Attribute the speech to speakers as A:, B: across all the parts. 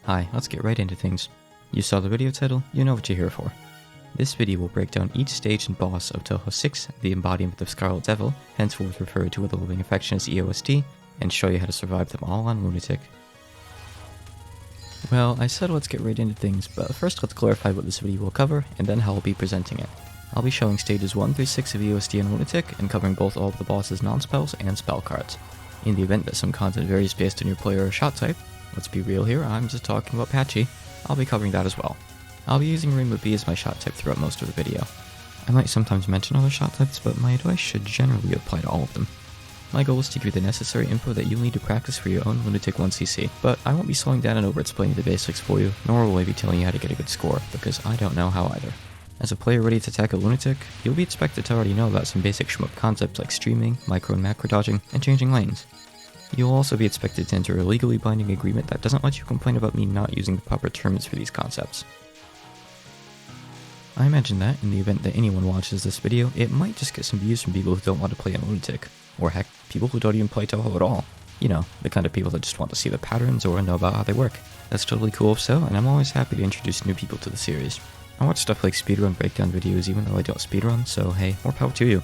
A: Hi, let's get right into things. You saw the video title, you know what you're here for. This video will break down each stage and boss of Touhou 6, the embodiment of Scarlet Devil, henceforth referred to with a living affection as EoSD, and show you how to survive them all on Lunatic. Well, I said let's get right into things, but first let's clarify what this video will cover, and then how I'll be presenting it. I'll be showing stages 1 through 6 of EoSD and Lunatic, and covering both all of the boss's non-spells and spell cards. In the event that some content varies based on your player or shot type, let's be real here, I'm just talking about Patchy, I'll be covering that as well. I'll be using Rainbow B as my shot type throughout most of the video. I might sometimes mention other shot types, but my advice should generally apply to all of them. My goal is to give you the necessary info that you'll need to practice for your own Lunatic 1cc, but I won't be slowing down and over explaining the basics for you, nor will I be telling you how to get a good score, because I don't know how either. As a player ready to tackle Lunatic, you'll be expected to already know about some basic shmup concepts like streaming, micro and macro dodging, and changing lanes. You'll also be expected to enter a legally binding agreement that doesn't let you complain about me not using the proper terms for these concepts. I imagine that, in the event that anyone watches this video, it might just get some views from people who don't want to play on Lunatic, or heck, people who don't even play Touhou at all. You know, the kind of people that just want to see the patterns or know about how they work. That's totally cool if so, and I'm always happy to introduce new people to the series. I watch stuff like speedrun breakdown videos even though I don't speedrun, so hey, more power to you.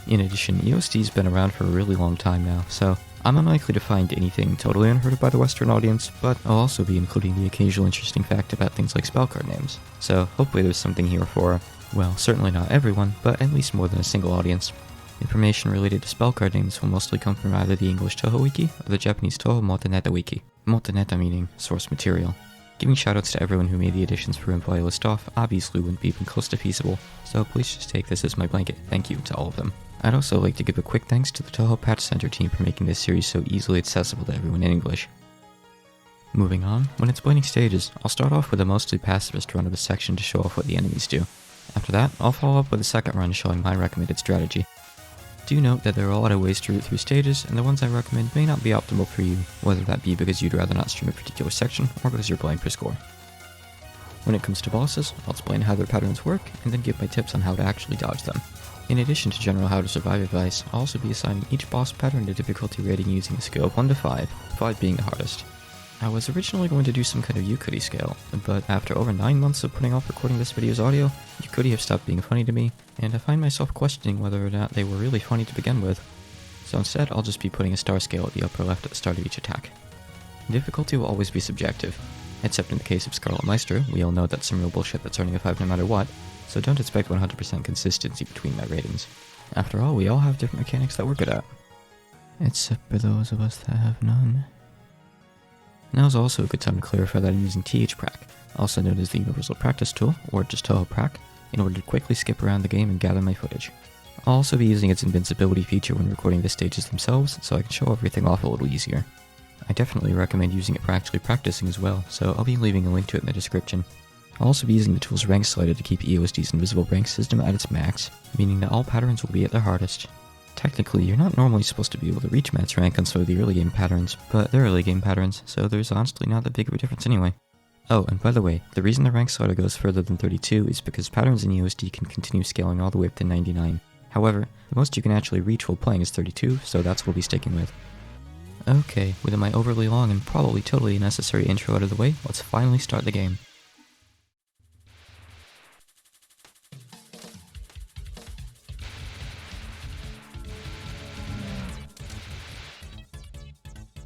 A: In addition, EoSD's been around for a really long time now, so I'm unlikely to find anything totally unheard of by the Western audience, but I'll also be including the occasional interesting fact about things like spell card names. So hopefully there's something here for, well, certainly not everyone, but at least more than a single audience. Information related to spell card names will mostly come from either the English Touhou Wiki or the Japanese Touhou Motoneta Wiki. Motoneta meaning source material. Giving shoutouts to everyone who made the additions for info I list off obviously wouldn't be even close to feasible, so please just take this as my blanket thank you to all of them. I'd also like to give a quick thanks to the Touhou Patch Center team for making this series so easily accessible to everyone in English. Moving on, when explaining stages, I'll start off with a mostly pacifist run of a section to show off what the enemies do. After that, I'll follow up with a second run showing my recommended strategy. Do note that there are a lot of ways to route through stages, and the ones I recommend may not be optimal for you, whether that be because you'd rather not stream a particular section, or because you're playing for score. When it comes to bosses, I'll explain how their patterns work, and then give my tips on how to actually dodge them. In addition to general how to survive advice, I'll also be assigning each boss pattern a difficulty rating using a scale of 1 to 5, 5 being the hardest. I was originally going to do some kind of Yukuri scale, but after over 9 months of putting off recording this video's audio, Yukuri have stopped being funny to me, and I find myself questioning whether or not they were really funny to begin with. So instead, I'll just be putting a star scale at the upper left at the start of each attack. Difficulty will always be subjective, except in the case of Scarlet Meister, we all know that's some real bullshit that's earning a 5 no matter what, so don't expect 100% consistency between my ratings. After all, we all have different mechanics that we're good at. Except for those of us that have none. Now's also a good time to clarify that I'm using TH-Prac, also known as the Universal Practice Tool, or just Touhou-Prac, in order to quickly skip around the game and gather my footage. I'll also be using its invincibility feature when recording the stages themselves, so I can show everything off a little easier. I definitely recommend using it for actually practicing as well, so I'll be leaving a link to it in the description. I'll also be using the tool's rank slider to keep EoSD's invisible rank system at its max, meaning that all patterns will be at their hardest. Technically, you're not normally supposed to be able to reach max rank on some of the early game patterns, but they're early game patterns, so there's honestly not that big of a difference anyway. Oh, and by the way, the reason the rank slider goes further than 32 is because patterns in EoSD can continue scaling all the way up to 99. However, the most you can actually reach while playing is 32, so that's what we'll be sticking with. Okay, with my overly long and probably totally unnecessary intro out of the way, let's finally start the game.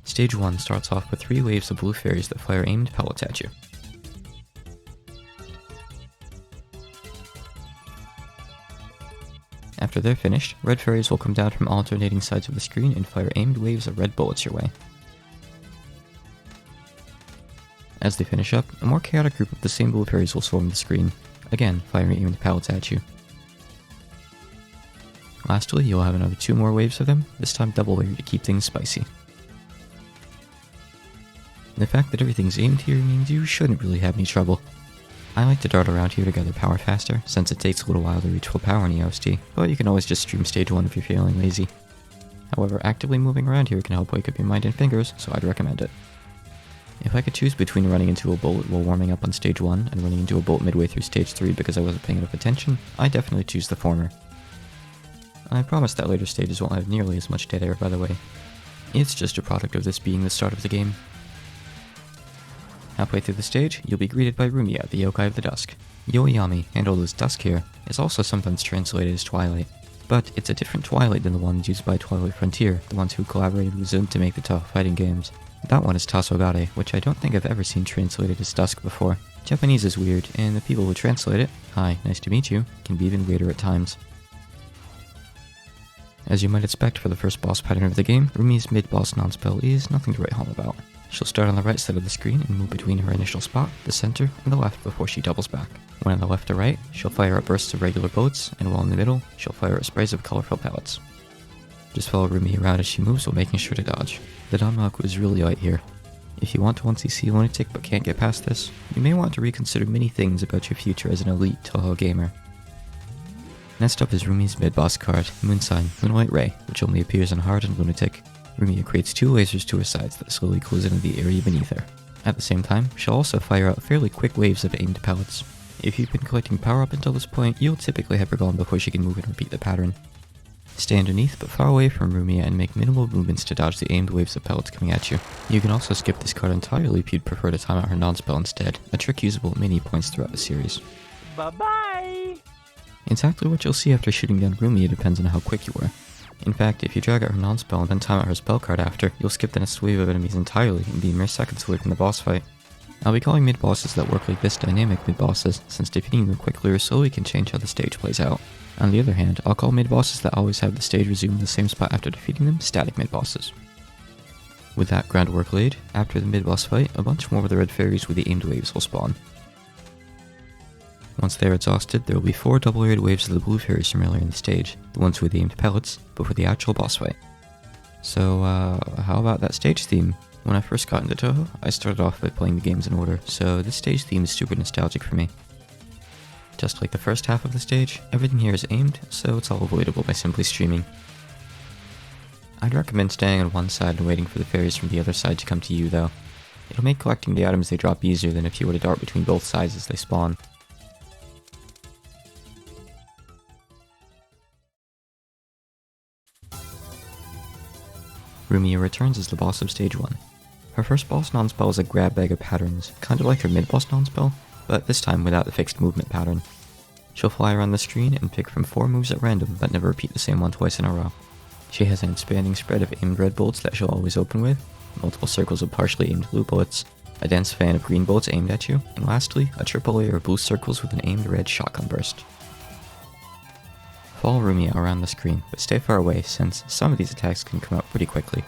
A: Stage 1 starts off with 3 waves of blue fairies that fire aimed pellets at you. After they're finished, red fairies will come down from alternating sides of the screen and fire aimed waves of red bullets your way. As they finish up, a more chaotic group of the same blue fairies will swarm the screen, again firing aimed pellets at you. Lastly, you'll have another 2 more waves of them, this time double layered to keep things spicy. The fact that everything's aimed here means you shouldn't really have any trouble. I like to dart around here to gather power faster, since it takes a little while to reach full power in EoSD, but you can always just stream stage 1 if you're feeling lazy. However, actively moving around here can help wake up your mind and fingers, so I'd recommend it. If I could choose between running into a bullet while warming up on stage 1 and running into a bullet midway through stage 3 because I wasn't paying enough attention, I'd definitely choose the former. I promise that later stages won't have nearly as much dead air, by the way. It's just a product of this being the start of the game. Halfway through the stage, you'll be greeted by Rumia, the yokai of the dusk. Yoyami, handled as dusk here, is also sometimes translated as Twilight. But it's a different Twilight than the ones used by Twilight Frontier, the ones who collaborated with Zoom to make the Touhou fighting games. That one is Tasogare, which I don't think I've ever seen translated as dusk before. Japanese is weird, and the people who translate it, hi, nice to meet you, can be even weirder at times. As you might expect for the first boss pattern of the game, Rumia's Midboss Nonspell is nothing to write home about. She'll start on the right side of the screen and move between her initial spot, the center, and the left before she doubles back. When on the left or right, she'll fire up bursts of regular bullets, and while in the middle, she'll fire up sprays of colorful pellets. Just follow Rumia around as she moves while making sure to dodge. The Danmaku is really light here. If you want to 1cc Lunatic but can't get past this, you may want to reconsider many things about your future as an elite Touhou gamer. Next up is Rumia's mid-boss card, Moonlight Ray, which only appears on hard and Lunatic. Rumia creates 2 lasers to her sides that slowly close into the area beneath her. At the same time, she'll also fire out fairly quick waves of aimed pellets. If you've been collecting power up until this point, you'll typically have her gone before she can move and repeat the pattern. Stay underneath but far away from Rumia and make minimal movements to dodge the aimed waves of pellets coming at you. You can also skip this card entirely if you'd prefer to time out her Nonspell instead, a trick usable at many points throughout the series.
B: Bye-bye!
A: Exactly what you'll see after shooting down Rumia depends on how quick you are. In fact, if you drag out her Nonspell and then time out her spell card after, you'll skip the next wave of enemies entirely and be mere seconds away from the boss fight. I'll be calling mid-bosses that work like this dynamic mid-bosses, since defeating them quickly or slowly can change how the stage plays out. On the other hand, I'll call mid-bosses that always have the stage resume in the same spot after defeating them static mid-bosses. With that groundwork laid, after the mid-boss fight, a bunch more of the red fairies with the aimed waves will spawn. Once they are exhausted, there will be 4 double-layered waves of the blue fairies from earlier in the stage, the ones with the aimed pellets, before the actual boss fight. So, how about that stage theme? When I first got into Touhou, I started off by playing the games in order, so this stage theme is super nostalgic for me. Just like the first half of the stage, everything here is aimed, so it's all avoidable by simply streaming. I'd recommend staying on one side and waiting for the fairies from the other side to come to you though. It'll make collecting the items they drop easier than if you were to dart between both sides as they spawn. Rumia returns as the boss of stage 1. Her first boss Nonspell is a grab bag of patterns, kinda like her mid-boss Nonspell, but this time without the fixed movement pattern. She'll fly around the screen and pick from 4 moves at random that never repeat the same one twice in a row. She has an expanding spread of aimed red bullets that she'll always open with, multiple circles of partially aimed blue bullets, a dense fan of green bullets aimed at you, and lastly, a triple layer of blue circles with an aimed red shotgun burst. Follow Rumia around the screen, but stay far away since some of these attacks can come out pretty quickly.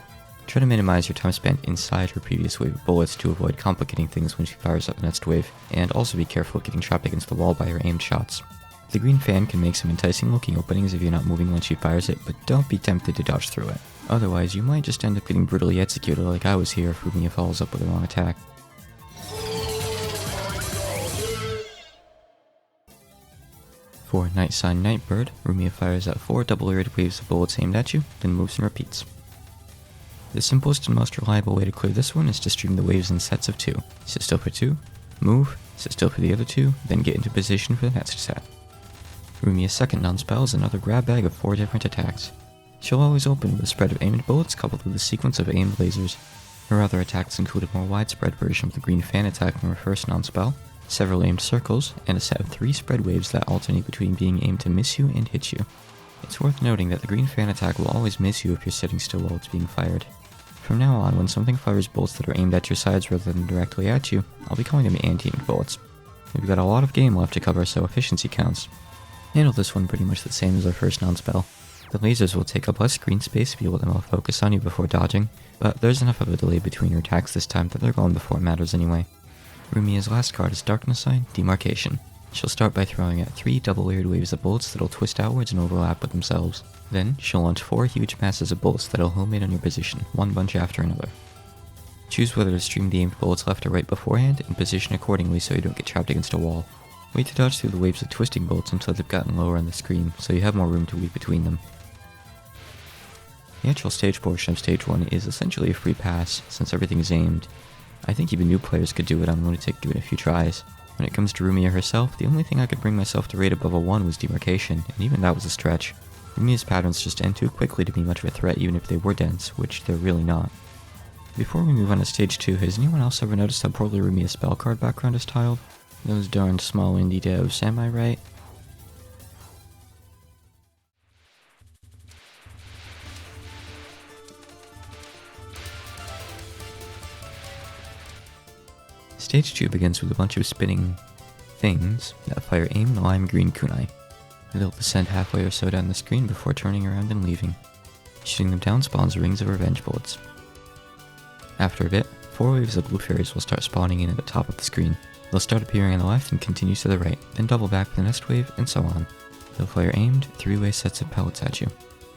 A: Try to minimize your time spent inside her previous wave of bullets to avoid complicating things when she fires up the next wave, and also be careful of getting trapped against the wall by her aimed shots. The green fan can make some enticing looking openings if you're not moving when she fires it, but don't be tempted to dodge through it. Otherwise, you might just end up getting brutally executed like I was here if Rumia follows up with the wrong attack. For Night Sign Nightbird, Rumia fires out 4 double-layered waves of bullets aimed at you, then moves and repeats. The simplest and most reliable way to clear this one is to stream the waves in sets of 2. Sit still for 2, move, sit still for the other 2, then get into position for the next set. Rumia's second Nonspell is another grab bag of 4 different attacks. She'll always open with a spread of aimed bullets coupled with a sequence of aimed lasers. Her other attacks include a more widespread version of the green fan attack from her first Nonspell, several aimed circles, and a set of 3 spread waves that alternate between being aimed to miss you and hit you. It's worth noting that the green fan attack will always miss you if you're sitting still while it's being fired. From now on, when something fires bolts that are aimed at your sides rather than directly at you, I'll be calling them anti-aimed bullets. We've got a lot of game left to cover, so efficiency counts. Handle this one pretty much the same as our first Nonspell. The lasers will take up less screen space if you let them all focus on you before dodging, but there's enough of a delay between your attacks this time that they're gone before it matters anyway. Rumia's last card is Darkness Sign, Demarcation. She'll start by throwing out 3 double-layered waves of bullets that'll twist outwards and overlap with themselves. Then, she'll launch 4 huge masses of bullets that'll homemade on your position, one bunch after another. Choose whether to stream the aimed bullets left or right beforehand, and position accordingly so you don't get trapped against a wall. Wait to dodge through the waves of twisting bullets until they've gotten lower on the screen, so you have more room to weave between them. The actual stage portion of stage 1 is essentially a free pass, since everything is aimed. I think even new players could do it on Lunatic given a few tries. When it comes to Rumia herself, the only thing I could bring myself to rate above a 1 was Demarcation, and even that was a stretch. Rumia's patterns just end too quickly to be much of a threat even if they were dense, which they're really not. Before we move on to stage 2, has anyone else ever noticed how poorly Rumia's spell card background is tiled? Those darn small indie devs, am I right? Stage 2 begins with a bunch of spinning things that fire aim lime green kunai. They'll descend halfway or so down the screen before turning around and leaving. Shooting them down spawns rings of revenge bullets. After a bit, 4 waves of blue fairies will start spawning in at the top of the screen. They'll start appearing on the left and continue to the right, then double back with the next wave, and so on. They'll fire aimed, 3-way sets of pellets at you.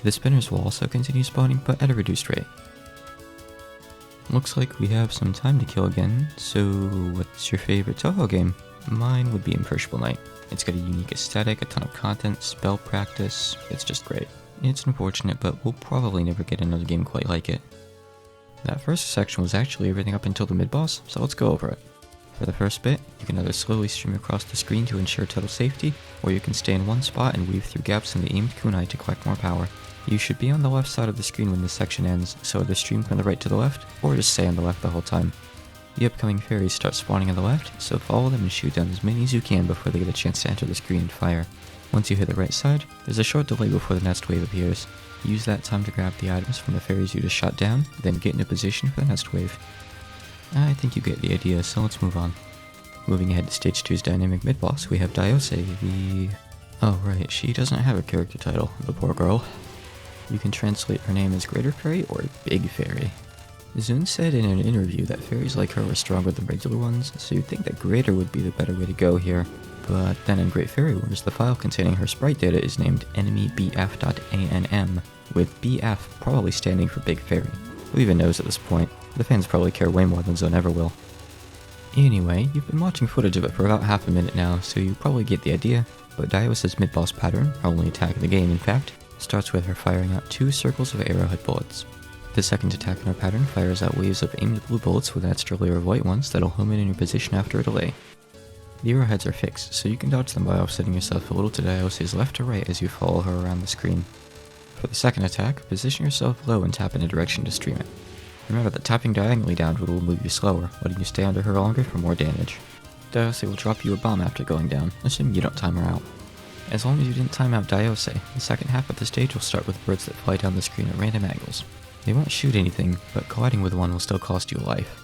A: The spinners will also continue spawning, but at a reduced rate. Looks like we have some time to kill again, so what's your favorite Touhou game? Mine would be Imperishable Night. It's got a unique aesthetic, a ton of content, spell practice, it's just great. It's unfortunate, but we'll probably never get another game quite like it. That first section was actually everything up until the mid-boss, so let's go over it. For the first bit, you can either slowly stream across the screen to ensure total safety, or you can stay in one spot and weave through gaps in the aimed kunai to collect more power. You should be on the left side of the screen when this section ends, so either stream from the right to the left, or just stay on the left the whole time. The upcoming fairies start spawning on the left, so follow them and shoot down as many as you can before they get a chance to enter the screen and fire. Once you hit the right side, there's a short delay before the next wave appears. Use that time to grab the items from the fairies you just shot down, then get in a position for the next wave. I think you get the idea, so let's move on. Moving ahead to stage 2's dynamic mid-boss, we have Daiyousei, the... Oh right, she doesn't have a character title, the poor girl. You can translate her name as Greater Fairy or Big Fairy. Zun said in an interview that fairies like her were stronger than regular ones, so you'd think that Greater would be the better way to go here. But then in Great Fairy Wars, the file containing her sprite data is named enemybf.anm, with BF probably standing for Big Fairy. Who even knows at this point? The fans probably care way more than Zun ever will. Anyway, you've been watching footage of it for about half a minute now, so you probably get the idea, but Daiyousei's mid-boss pattern, her only attack in the game in fact, starts with her firing out 2 circles of arrowhead bullets. The second attack in her pattern fires out waves of aimed blue bullets with an extra layer of white ones that'll home in your position after a delay. The arrowheads are fixed, so you can dodge them by offsetting yourself a little to Daiyousei's left or right as you follow her around the screen. For the second attack, position yourself low and tap in a direction to stream it. Remember that tapping diagonally downward will move you slower, letting you stay under her longer for more damage. Daiyousei will drop you a bomb after going down, assuming you don't time her out. As long as you didn't time out Daiyousei, the second half of the stage will start with birds that fly down the screen at random angles. They won't shoot anything, but colliding with one will still cost you a life.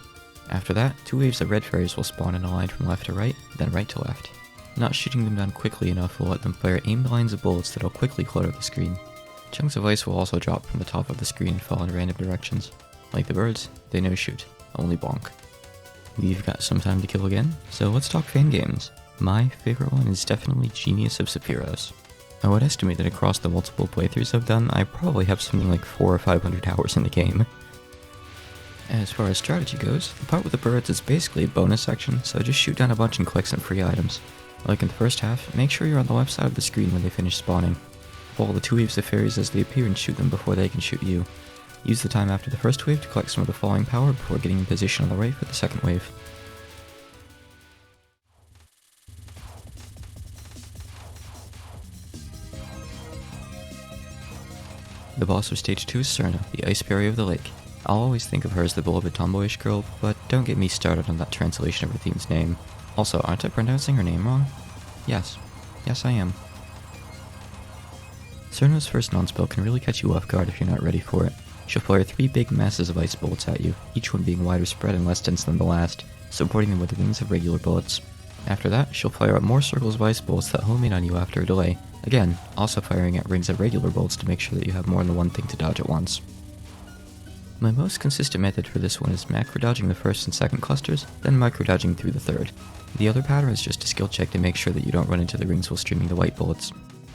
A: After that, 2 waves of red fairies will spawn in a line from left to right, then right to left. Not shooting them down quickly enough will let them fire aimed lines of bullets that'll quickly clutter the screen. Chunks of ice will also drop from the top of the screen and fall in random directions. Like the birds, they no shoot, only bonk. We've got some time to kill again, so let's talk fan games. My favorite one is definitely Genius of Sephiroth. I would estimate that across the multiple playthroughs I've done, I probably have something like 400 or 500 hours in the game. As far as strategy goes, the part with the birds is basically a bonus section, so just shoot down a bunch and collect some free items. Like in the first half, make sure you're on the left side of the screen when they finish spawning. Follow the 2 waves of fairies as they appear and shoot them before they can shoot you. Use the time after the first wave to collect some of the falling power before getting in position on the right for the second wave. The boss of stage 2 is Cirno, the ice fairy of the lake. I'll always think of her as the beloved tomboyish girl, but don't get me started on that translation of her theme's name. Also, aren't I pronouncing her name wrong? Yes. Yes, I am. Cirno's first non-spell can really catch you off guard if you're not ready for it. She'll fire 3 big masses of ice bullets at you, each one being wider spread and less dense than the last, supporting them with the wings of regular bullets. After that, she'll fire out more circles of ice bullets that home in on you after a delay, again, also firing at rings of regular bullets to make sure that you have more than one thing to dodge at once. My most consistent method for this one is macro-dodging the first and second clusters, then micro-dodging through the third. The other pattern is just a skill check to make sure that you don't run into the rings while streaming the white bullets.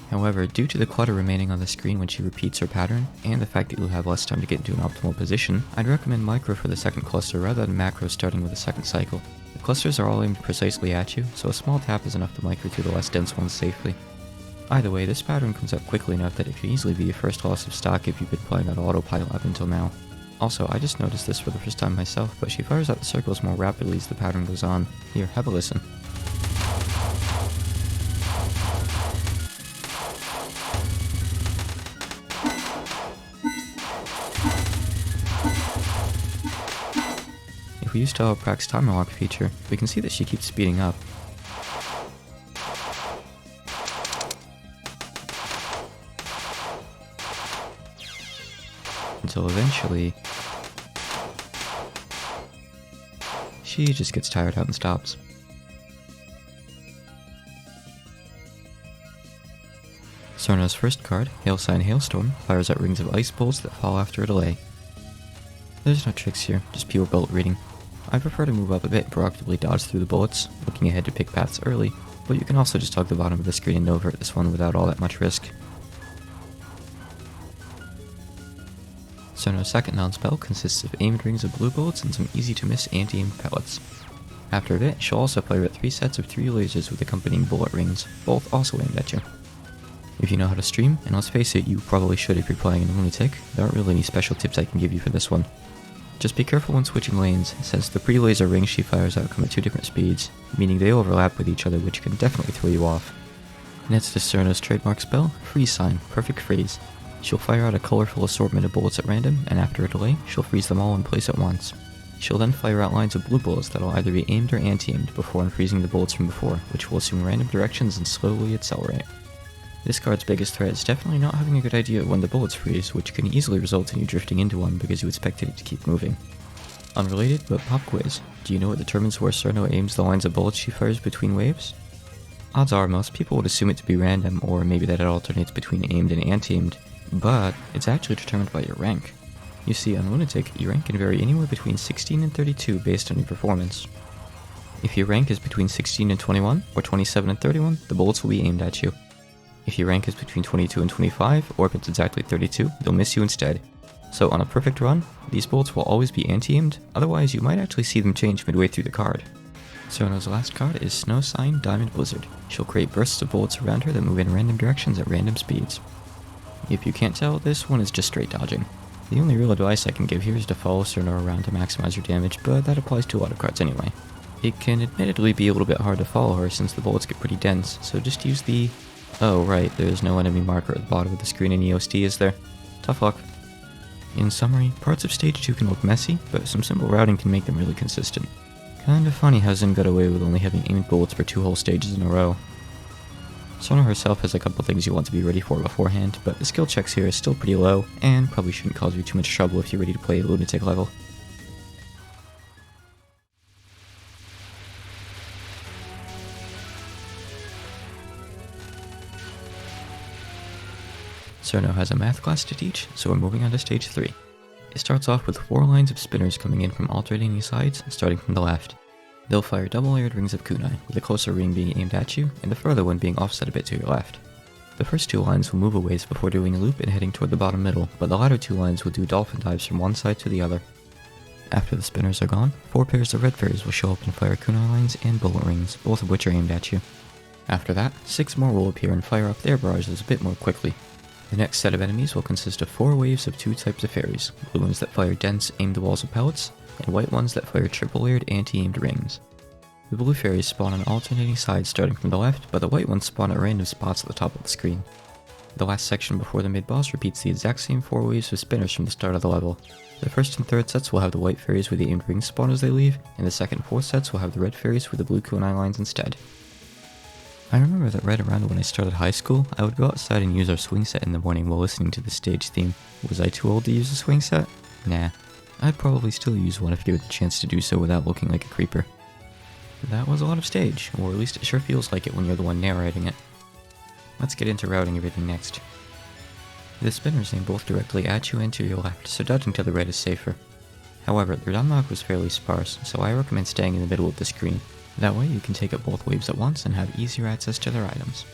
A: However, due to the clutter remaining on the screen when she repeats her pattern, and the fact that you'll have less time to get into an optimal position, I'd recommend micro for the second cluster rather than macro starting with the second cycle. The clusters are all aimed precisely at you, so a small tap is enough to micro through the less dense ones safely. Either way, this pattern comes up quickly enough that it can easily be your first loss of stock if you've been playing on autopilot up until now. Also, I just noticed this for the first time myself, but she fires out the circles more rapidly as the pattern goes on. Here, have a listen. If we use Touhou timer lock feature, we can see that she keeps speeding up. Until eventually, she just gets tired out and stops. Cirno's first card, Hailstorm, fires out rings of ice bolts that fall after a delay. There's no tricks here, just pure bullet reading. I prefer to move up a bit and proactively dodge through the bullets, looking ahead to pick paths early, but you can also just hug the bottom of the screen and over at this one without all that much risk. Cirno's second Nonspell consists of aimed rings of blue bullets and some easy to miss anti-aimed pellets. After a bit, she'll also fire at 3 sets of 3 lasers with accompanying bullet rings, both also aimed at you. If you know how to stream, and let's face it, you probably should if you're playing in Lunatic, there aren't really any special tips I can give you for this one. Just be careful when switching lanes, since the pre-laser rings she fires out come at 2 different speeds, meaning they overlap with each other, which can definitely throw you off. Next is Cirno's trademark spell, Freeze Sign, Perfect Freeze. She'll fire out a colorful assortment of bullets at random, and after a delay, she'll freeze them all in place at once. She'll then fire out lines of blue bullets that'll either be aimed or anti-aimed before unfreezing the bullets from before, which will assume random directions and slowly accelerate. This card's biggest threat is definitely not having a good idea of when the bullets freeze, which can easily result in you drifting into one because you expected it to keep moving. Unrelated, but pop quiz. Do you know what determines where Cirno aims the lines of bullets she fires between waves? Odds are most people would assume it to be random, or maybe that it alternates between aimed and anti-aimed, but it's actually determined by your rank. You see, on Lunatic, your rank can vary anywhere between 16 and 32 based on your performance. If your rank is between 16 and 21, or 27 and 31, the bullets will be aimed at you. If your rank is between 22 and 25, or if it's exactly 32, they'll miss you instead. So on a perfect run, these bullets will always be anti-aimed, otherwise you might actually see them change midway through the card. Cirno's last card is Snow Sign Diamond Blizzard. She'll create bursts of bullets around her that move in random directions at random speeds. If you can't tell, this one is just straight dodging. The only real advice I can give here is to follow Cirno around to maximize your damage, but that applies to a lot of cards anyway. It can admittedly be a little bit hard to follow her since the bullets get pretty dense, so just use the... Oh right, there's no enemy marker at the bottom of the screen in EoSD, is there? Tough luck. In summary, parts of Stage 2 can look messy, but some simple routing can make them really consistent. Kinda funny how Zen got away with only having aimed bullets for 2 whole stages in a row. Cirno herself has a couple things you want to be ready for beforehand, but the skill checks here is still pretty low, and probably shouldn't cause you too much trouble if you're ready to play a Lunatic level. Cirno has a math class to teach, so we're moving on to stage 3. It starts off with 4 lines of spinners coming in from alternating sides, starting from the left. They'll fire double-layered rings of kunai, with the closer ring being aimed at you, and the further one being offset a bit to your left. The first 2 lines will move a ways before doing a loop and heading toward the bottom middle, but the latter 2 lines will do dolphin dives from one side to the other. After the spinners are gone, 4 pairs of red fairies will show up and fire kunai lines and bullet rings, both of which are aimed at you. After that, 6 more will appear and fire up their barrages a bit more quickly. The next set of enemies will consist of 4 waves of 2 types of fairies, blue ones that fire dense, aimed walls of pellets, and white ones that fire triple-layered anti-aimed rings. The blue fairies spawn on alternating sides starting from the left, but the white ones spawn at random spots at the top of the screen. The last section before the mid-boss repeats the exact same 4 waves of spinners from the start of the level. The first and third sets will have the white fairies with the aimed rings spawn as they leave, and the second and fourth sets will have the red fairies with the blue kunai lines instead. I remember that right around when I started high school, I would go outside and use our swing set in the morning while listening to the stage theme. Was I too old to use a swing set? Nah. I'd probably still use one if given the chance to do so without looking like a creeper. That was a lot of stage, or at least it sure feels like it when you're the one narrating it. Let's get into routing everything next. The spinners aim both directly at you and to your left, so dodging to the right is safer. However, their unlock was fairly sparse, so I recommend staying in the middle of the screen. That way you can take up both waves at once and have easier access to their items.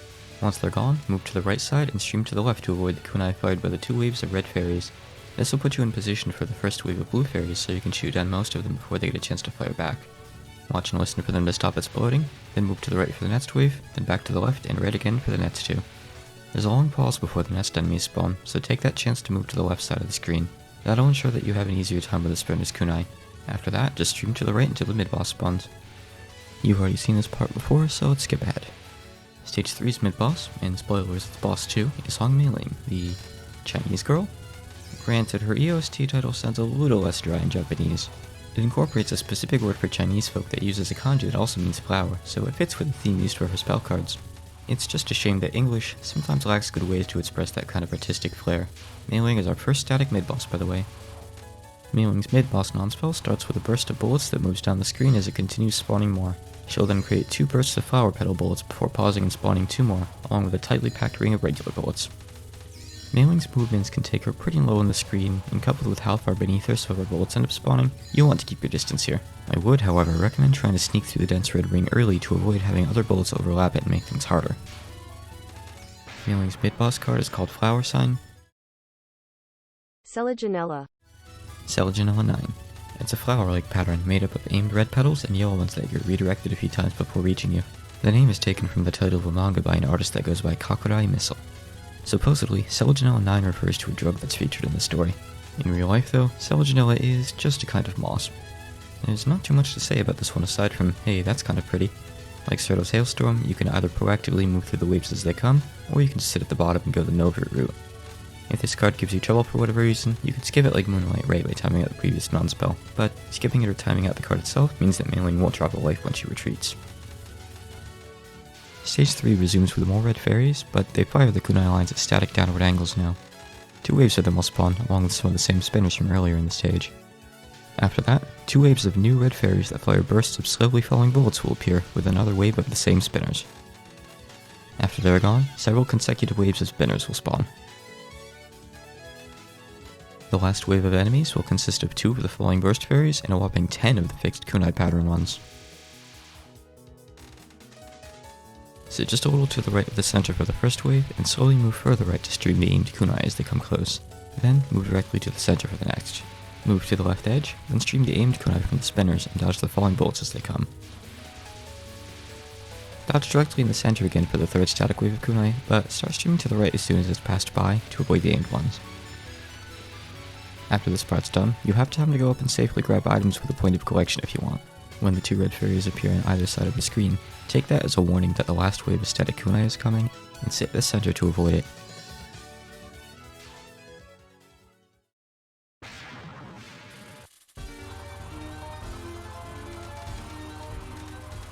A: Once they're gone, move to the right side and stream to the left to avoid the kunai fired by the 2 waves of red fairies. This will put you in position for the first wave of blue fairies so you can shoot down most of them before they get a chance to fire back. Watch and listen for them to stop exploding, then move to the right for the next wave, then back to the left and right again for the next 2. There's a long pause before the next enemies spawn, so take that chance to move to the left side of the screen. That'll ensure that you have an easier time with the spinner's kunai. After that, just stream to the right until the mid-boss spawns. You've already seen this part before, so let's skip ahead. Stage 3's mid-boss, and spoilers, it's boss 2, is Meiling, the Chinese girl. Granted, her EoSD title sounds a little less dry in Japanese. It incorporates a specific word for Chinese folk that uses a kanji that also means flower, so it fits with the theme used for her spell cards. It's just a shame that English sometimes lacks good ways to express that kind of artistic flair. Meiling is our first static midboss, by the way. Meiling's Midboss Nonspell starts with a burst of bullets that moves down the screen as it continues spawning more. She'll then create 2 bursts of flower petal bullets before pausing and spawning 2 more, along with a tightly packed ring of regular bullets. Meiling's movements can take her pretty low on the screen, and coupled with how far beneath her some of her bullets end up spawning, you'll want to keep your distance here. I would, however, recommend trying to sneak through the dense red ring early to avoid having other bullets overlap it and make things harder. Meiling's mid-boss card is called Flower Sign.
C: Selaginella.
A: Selaginella 9. It's a flower-like pattern made up of aimed red petals and yellow ones that get redirected a few times before reaching you. The name is taken from the title of a manga by an artist that goes by Kakurai Missile. Supposedly, Selaginella 9 refers to a drug that's featured in the story. In real life though, Selaginella is just a kind of moss. There's not too much to say about this one aside from, hey, that's kind of pretty. Like Cirno's Hailstorm, you can either proactively move through the waves as they come, or you can just sit at the bottom and go the no-hurt route. If this card gives you trouble for whatever reason, you can skip it like Moonlight right by timing out the previous non-spell, but skipping it or timing out the card itself means that Meiling won't drop a life when she retreats. Stage 3 resumes with more red fairies, but they fire the kunai lines at static downward angles now. 2 waves of them will spawn, along with some of the same spinners from earlier in the stage. After that, 2 waves of new red fairies that fire bursts of slowly falling bullets will appear, with another wave of the same spinners. After they're gone, several consecutive waves of spinners will spawn. The last wave of enemies will consist of 2 of the falling burst fairies and a whopping 10 of the fixed kunai pattern ones. Sit just a little to the right of the center for the first wave, and slowly move further right to stream the aimed kunai as they come close. Then, move directly to the center for the next. Move to the left edge, then stream the aimed kunai from the spinners and dodge the falling bullets as they come. Dodge directly in the center again for the third static wave of kunai, but start streaming to the right as soon as it's passed by to avoid the aimed ones. After this part's done, you have time to go up and safely grab items with a point of collection if you want. When the 2 red fairies appear on either side of the screen, take that as a warning that the last wave of static kunai is coming, and sit at the center to avoid it.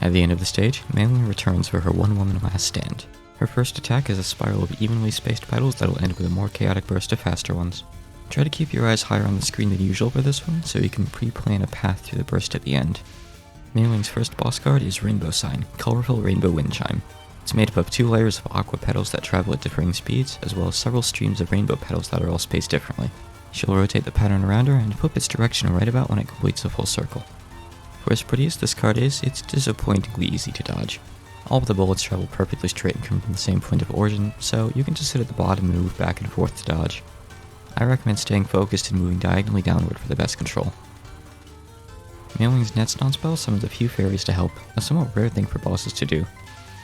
A: At the end of the stage, Meiling returns for her one-woman last stand. Her first attack is a spiral of evenly spaced petals that'll end with a more chaotic burst of faster ones. Try to keep your eyes higher on the screen than usual for this one, so you can pre-plan a path through the burst at the end. Meiling's first boss card is Rainbow Sign, Colorful Rainbow Wind Chime. It's made up of 2 layers of aqua petals that travel at differing speeds, as well as several streams of rainbow petals that are all spaced differently. She'll rotate the pattern around her and flip its direction right about when it completes a full circle. For as pretty as this card is, it's disappointingly easy to dodge. All of the bullets travel perfectly straight and come from the same point of origin, so you can just sit at the bottom and move back and forth to dodge. I recommend staying focused and moving diagonally downward for the best control. Meiling's Nets Nonspell summons a few fairies to help, a somewhat rare thing for bosses to do.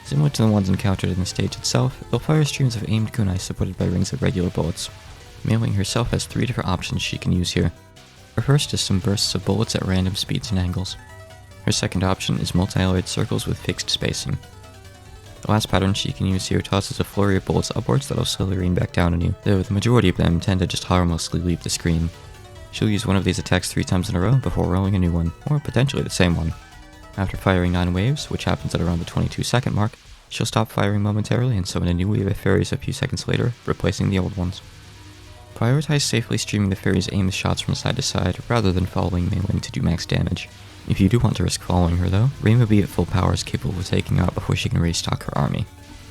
A: Similar to the ones encountered in the stage itself, they'll fire streams of aimed kunai supported by rings of regular bullets. Meiling herself has 3 different options she can use here. Her first is some bursts of bullets at random speeds and angles. Her second option is multi-layered circles with fixed spacing. The last pattern she can use here tosses a flurry of bullets upwards that'll slowly rain back down on you, though the majority of them tend to just harmlessly leave the screen. She'll use one of these attacks 3 times in a row before rolling a new one, or potentially the same one. After firing 9 waves, which happens at around the 22-second mark, she'll stop firing momentarily and summon a new wave of fairies a few seconds later, replacing the old ones. Prioritize safely streaming the fairies' aimed shots from side to side, rather than following Meiling to do max damage. If you do want to risk following her though, Rainbow Bee at full power is capable of taking her out before she can restock her army.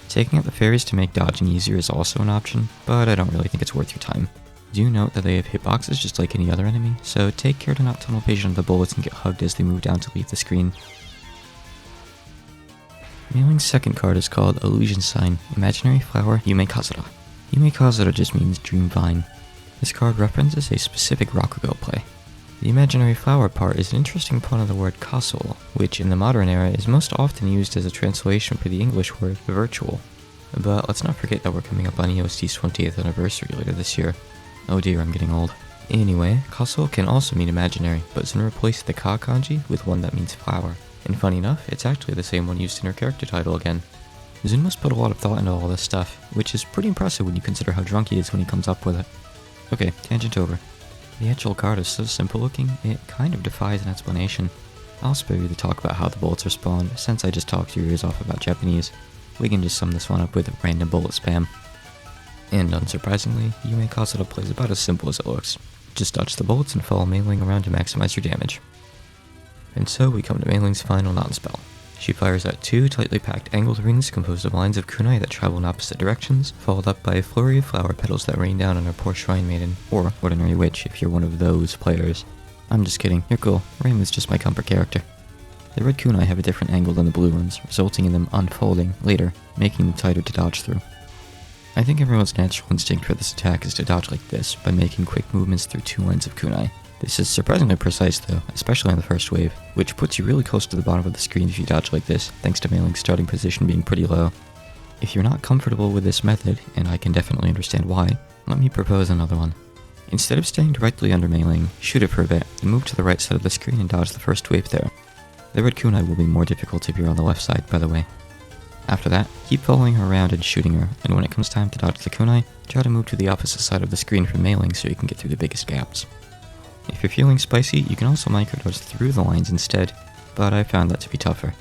A: Taking out the fairies to make dodging easier is also an option, but I don't really think it's worth your time. Do note that they have hitboxes just like any other enemy, so take care to not tunnel vision of the bullets and get hugged as they move down to leave the screen. Meiling's second card is called Illusion Sign, Imaginary Flower Yumekazura. Yumekazura just means Dream Vine. This card references a specific Rakugo play. The imaginary flower part is an interesting pun of the word kasol, which in the modern era is most often used as a translation for the English word virtual. But let's not forget that we're coming up on EoSD's 20th anniversary later this year. Oh dear, I'm getting old. Anyway, kasol can also mean imaginary, but Zun replaced the ka kanji with one that means flower. And funny enough, it's actually the same one used in her character title again. Zun must put a lot of thought into all this stuff, which is pretty impressive when you consider how drunk he is when he comes up with it. Okay, tangent over. The actual card is so simple looking, it kind of defies an explanation. I'll spare you the talk about how the bullets are spawned, since I just talked your ears off about Japanese. We can just sum this one up with random bullet spam. And unsurprisingly, Yumekazura plays about as simple as it looks. Just dodge the bullets and follow Meiling around to maximize your damage. And so we come to Meiling's final Nonspell. She fires at 2 tightly packed angled rings composed of lines of kunai that travel in opposite directions, followed up by a flurry of flower petals that rain down on her poor shrine maiden, or ordinary witch if you're one of those players. I'm just kidding, you're cool, Rain was just my comfort character. The red kunai have a different angle than the blue ones, resulting in them unfolding later, making them tighter to dodge through. I think everyone's natural instinct for this attack is to dodge like this, by making quick movements through 2 lines of kunai. This is surprisingly precise though, especially on the first wave, which puts you really close to the bottom of the screen if you dodge like this, thanks to Meiling's starting position being pretty low. If you're not comfortable with this method, and I can definitely understand why, let me propose another one. Instead of staying directly under Meiling, shoot it for a bit, and move to the right side of the screen and dodge the first wave there. The red kunai will be more difficult if you're on the left side, by the way. After that, keep following her around and shooting her, and when it comes time to dodge the kunai, try to move to the opposite side of the screen from Meiling so you can get through the biggest gaps. If you're feeling spicy, you can also micrododge through the lines instead, but I found that to be tougher.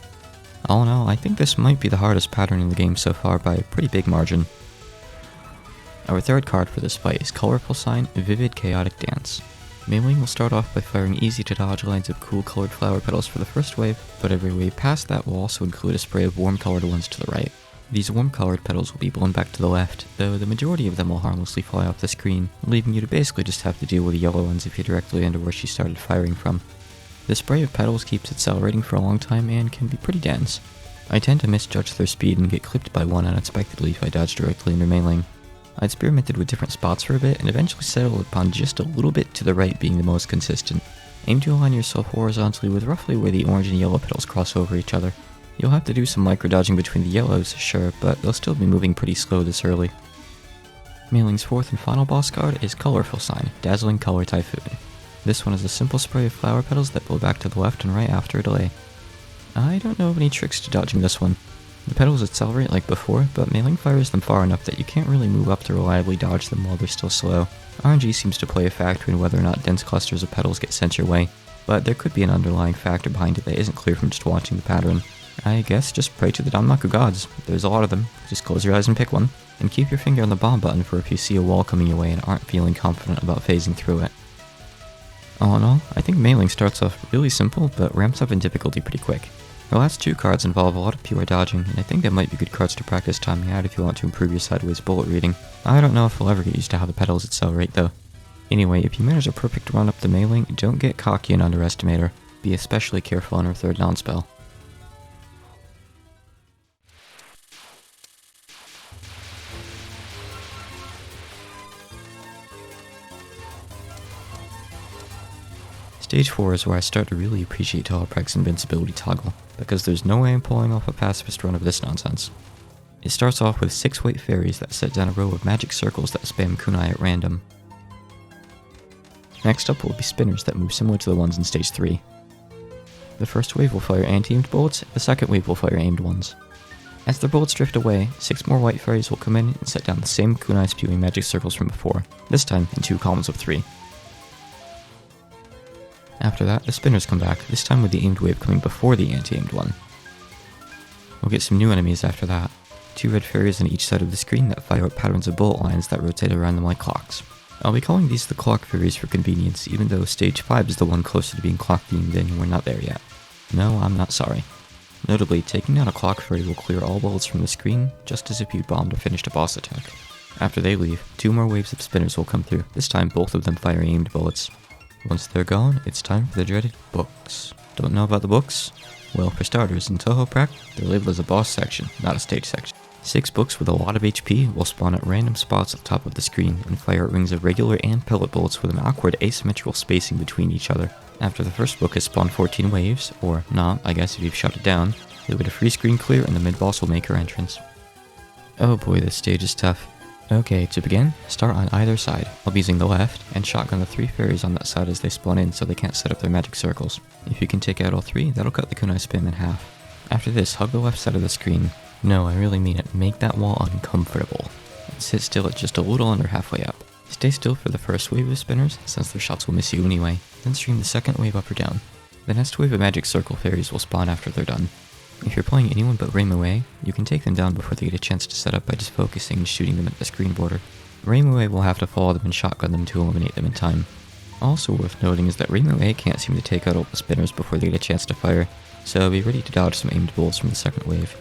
A: All in all, I think this might be the hardest pattern in the game so far by a pretty big margin. Our third card for this fight is Colorful Sign, Vivid Chaotic Dance. Meiling will start off by firing easy to dodge lines of cool colored flower petals for the first wave, but every wave past that will also include a spray of warm colored ones to the right. These warm colored petals will be blown back to the left, though the majority of them will harmlessly fly off the screen, leaving you to basically just have to deal with the yellow ones if you directly enter where she started firing from. The spray of petals keeps accelerating for a long time and can be pretty dense. I tend to misjudge their speed and get clipped by one unexpectedly if I dodge directly under Meiling. I experimented with different spots for a bit and eventually settled upon just a little bit to the right being the most consistent. Aim to align yourself horizontally with roughly where the orange and yellow petals cross over each other. You'll have to do some micro-dodging between the yellows, sure, but they'll still be moving pretty slow this early. Meiling's fourth and final boss card is Colorful Sign, Dazzling Color Typhoon. This one is a simple spray of flower petals that blow back to the left and right after a delay. I don't know of any tricks to dodging this one. The petals accelerate like before, but Meiling fires them far enough that you can't really move up to reliably dodge them while they're still slow. RNG seems to play a factor in whether or not dense clusters of petals get sent your way, but there could be an underlying factor behind it that isn't clear from just watching the pattern. I guess just pray to the Danmaku gods. There's a lot of them. Just close your eyes and pick one. And keep your finger on the bomb button for if you see a wall coming your way and aren't feeling confident about phasing through it. All in all, I think Meiling starts off really simple, but ramps up in difficulty pretty quick. The last 2 cards involve a lot of pure dodging, and I think they might be good cards to practice timing out if you want to improve your sideways bullet reading. I don't know if we'll ever get used to how the petals accelerate though. Anyway, if you manage a perfect run up the Meiling, don't get cocky and underestimate her. Be especially careful on her third Nonspell. Stage 4 is where I start to really appreciate Touhou invincibility toggle, because there's no way I'm pulling off a pacifist run of this nonsense. It starts off with 6 white fairies that set down a row of magic circles that spam kunai at random. Next up will be spinners that move similar to the ones in Stage 3. The first wave will fire anti-aimed bullets, the second wave will fire aimed ones. As the bullets drift away, 6 more white fairies will come in and set down the same kunai spewing magic circles from before, this time in 2 columns of 3. After that, the spinners come back, this time with the aimed wave coming before the anti-aimed one. We'll get some new enemies after that. 2 red fairies on each side of the screen that fire out patterns of bullet lines that rotate around them like clocks. I'll be calling these the clock fairies for convenience, even though Stage 5 is the one closer to being clock themed and we're not there yet. No, I'm not sorry. Notably, taking down a clock fairy will clear all bullets from the screen, just as if you'd bombed or finished a boss attack. After they leave, 2 more waves of spinners will come through, this time both of them fire aimed bullets. Once they're gone, it's time for the dreaded books. Don't know about the books? Well, for starters, in Touhou Prac, they're labeled as a boss section, not a stage section. 6 books with a lot of HP will spawn at random spots at the top of the screen and fire at rings of regular and pellet bullets with an awkward asymmetrical spacing between each other. After the first book has spawned 14 waves, or not, I guess if you've shut it down, you'll get a free screen clear and the mid-boss will make her entrance. Oh boy, this stage is tough. Okay, to begin, start on either side. I'll be using the left, and shotgun the 3 fairies on that side as they spawn in so they can't set up their magic circles. If you can take out all 3, that'll cut the kunai spam in half. After this, hug the left side of the screen. No, I really mean it, make that wall uncomfortable. And sit still at just a little under halfway up. Stay still for the first wave of spinners, since their shots will miss you anyway, then stream the second wave up or down. The next wave of magic circle fairies will spawn after they're done. If you're playing anyone but Remilia, you can take them down before they get a chance to set up by just focusing and shooting them at the screen border. Remilia will have to follow them and shotgun them to eliminate them in time. Also worth noting is that Remilia can't seem to take out all the spinners before they get a chance to fire, so be ready to dodge some aimed bullets from the second wave.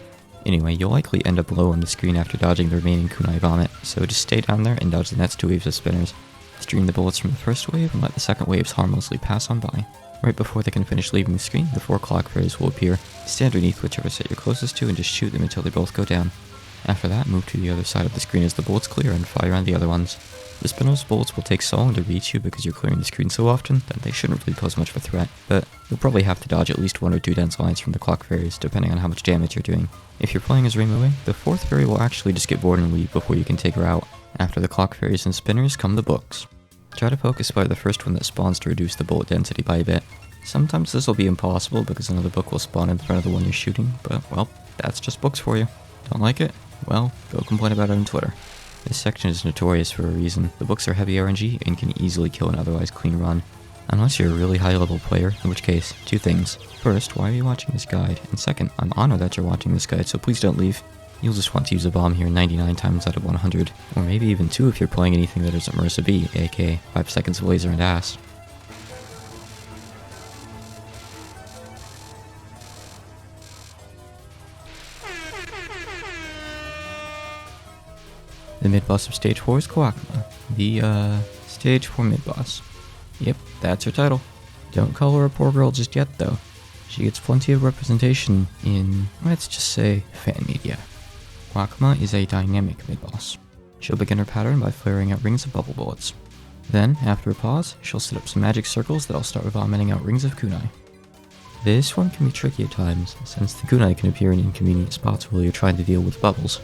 A: Anyway, you'll likely end up low on the screen after dodging the remaining kunai vomit, so just stay down there and dodge the next 2 waves of spinners. Stream the bullets from the first wave and let the second waves harmlessly pass on by. Right before they can finish leaving the screen, the 4 clock fairies will appear. Stand underneath whichever set you're closest to and just shoot them until they both go down. After that, move to the other side of the screen as the bullets clear and fire on the other ones. The spinner's bullets will take so long to reach you because you're clearing the screen so often that they shouldn't really pose much of a threat, but you'll probably have to dodge at least 1 or 2 dense lines from the clock fairies depending on how much damage you're doing. If you're playing as Remilia, the 4th fairy will actually just get bored and leave before you can take her out. After the clock fairies and spinners come the books. Try to focus by the first one that spawns to reduce the bullet density by a bit. Sometimes this will be impossible because another book will spawn in front of the one you're shooting, but well, that's just books for you. Don't like it? Well, go complain about it on Twitter. This section is notorious for a reason. The books are heavy RNG and can easily kill an otherwise clean run. Unless you're a really high level player, in which case, 2 things. First, why are you watching this guide? And second, I'm honored that you're watching this guide, so please don't leave. You'll just want to use a bomb here 99 times out of 100, or maybe even 2 if you're playing anything that isn't Mercy B, aka 5 seconds of laser and ass. The mid-boss of Stage 4 is Koakuma, the, Stage 4 mid-boss. Yep, that's her title. Don't call her a poor girl just yet, though. She gets plenty of representation in, let's just say, fan media. Koakuma is a dynamic mid-boss. She'll begin her pattern by flaring out rings of bubble bullets. Then, after a pause, she'll set up some magic circles that'll start vomiting out rings of kunai. This one can be tricky at times, since the kunai can appear in inconvenient spots while you're trying to deal with bubbles.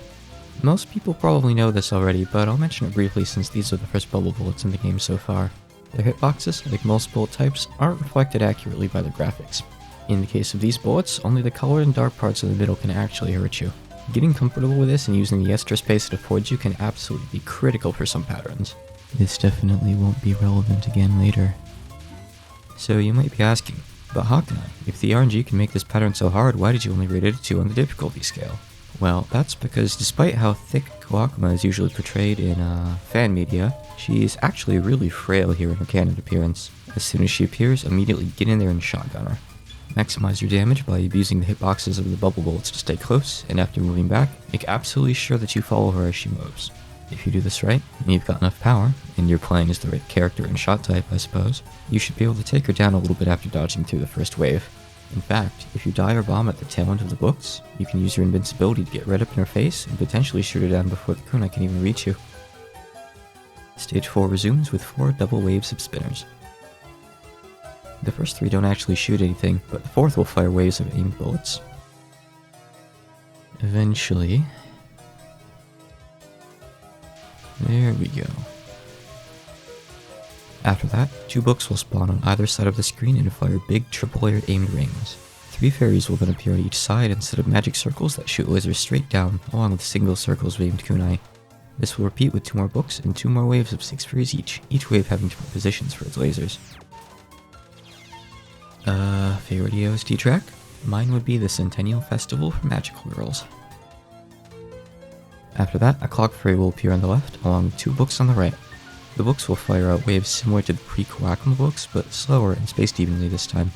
A: Most people probably know this already, but I'll mention it briefly since these are the first bubble bullets in the game so far. Their hitboxes, like most bullet types, aren't reflected accurately by the graphics. In the case of these bullets, only the colored and dark parts of the middle can actually hurt you. Getting comfortable with this and using the extra space it affords you can absolutely be critical for some patterns. This definitely won't be relevant again later. So you might be asking, but how can I? If the RNG can make this pattern so hard, why did you only rate it a 2 on the difficulty scale? Well, that's because despite how thick Koakuma is usually portrayed in fan media, she's actually really frail here in her canon appearance. As soon as she appears, immediately get in there and shotgun her. Maximize your damage by abusing the hitboxes of the bubble bullets to stay close, and after moving back, make absolutely sure that you follow her as she moves. If you do this right, and you've got enough power, and you're playing as the right character and shot type, I suppose, you should be able to take her down a little bit after dodging through the first wave. In fact, if you die or bomb at the tail end of the books, you can use your invincibility to get right up in her face and potentially shoot her down before the kunai can even reach you. Stage 4 resumes with 4 double waves of spinners. The first 3 don't actually shoot anything, but the 4th will fire waves of aimed bullets. Eventually... there we go. After that, 2 books will spawn on either side of the screen and fire big triple-layered aimed rings. 3 fairies will then appear on each side and set up magic circles that shoot lasers straight down, along with single circles of aimed kunai. This will repeat with 2 more books and 2 more waves of 6 fairies each wave having different positions for its lasers. Favorite EoSD track? Mine would be the Centennial Festival for Magical Girls. After that, a clock fairy will appear on the left, along with 2 books on the right. The books will fire out waves similar to the pre-Koakuma books, but slower and spaced evenly this time.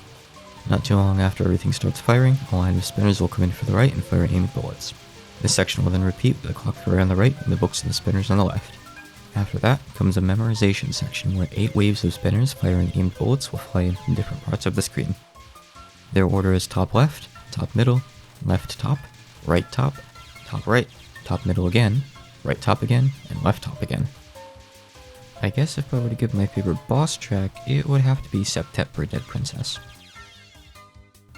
A: Not too long after everything starts firing, a line of spinners will come in for the right and fire aimed bullets. This section will then repeat with the clock fairy on the right and the books and the spinners on the left. After that comes a memorization section where 8 waves of spinners firing aimed bullets will fly in from different parts of the screen. Their order is top left, top middle, left top right, top middle again, right top again, and left top again. I guess if I were to give my favorite boss track, it would have to be Septet for Dead Princess.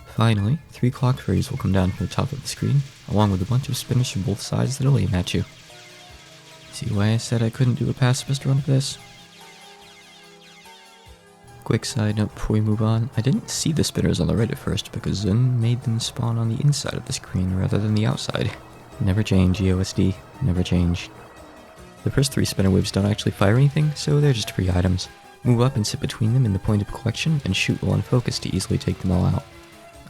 A: Finally, 3 clock fairies will come down from the top of the screen, along with a bunch of spinners from both sides that'll aim at you. See why I said I couldn't do a pacifist run of this? Quick side note before we move on, I didn't see the spinners on the right at first because Zen made them spawn on the inside of the screen rather than the outside. Never change, EoSD, never change. The first 3 spinner waves don't actually fire anything, so they're just free items. Move up and sit between them in the point of collection, and shoot while on focus to easily take them all out.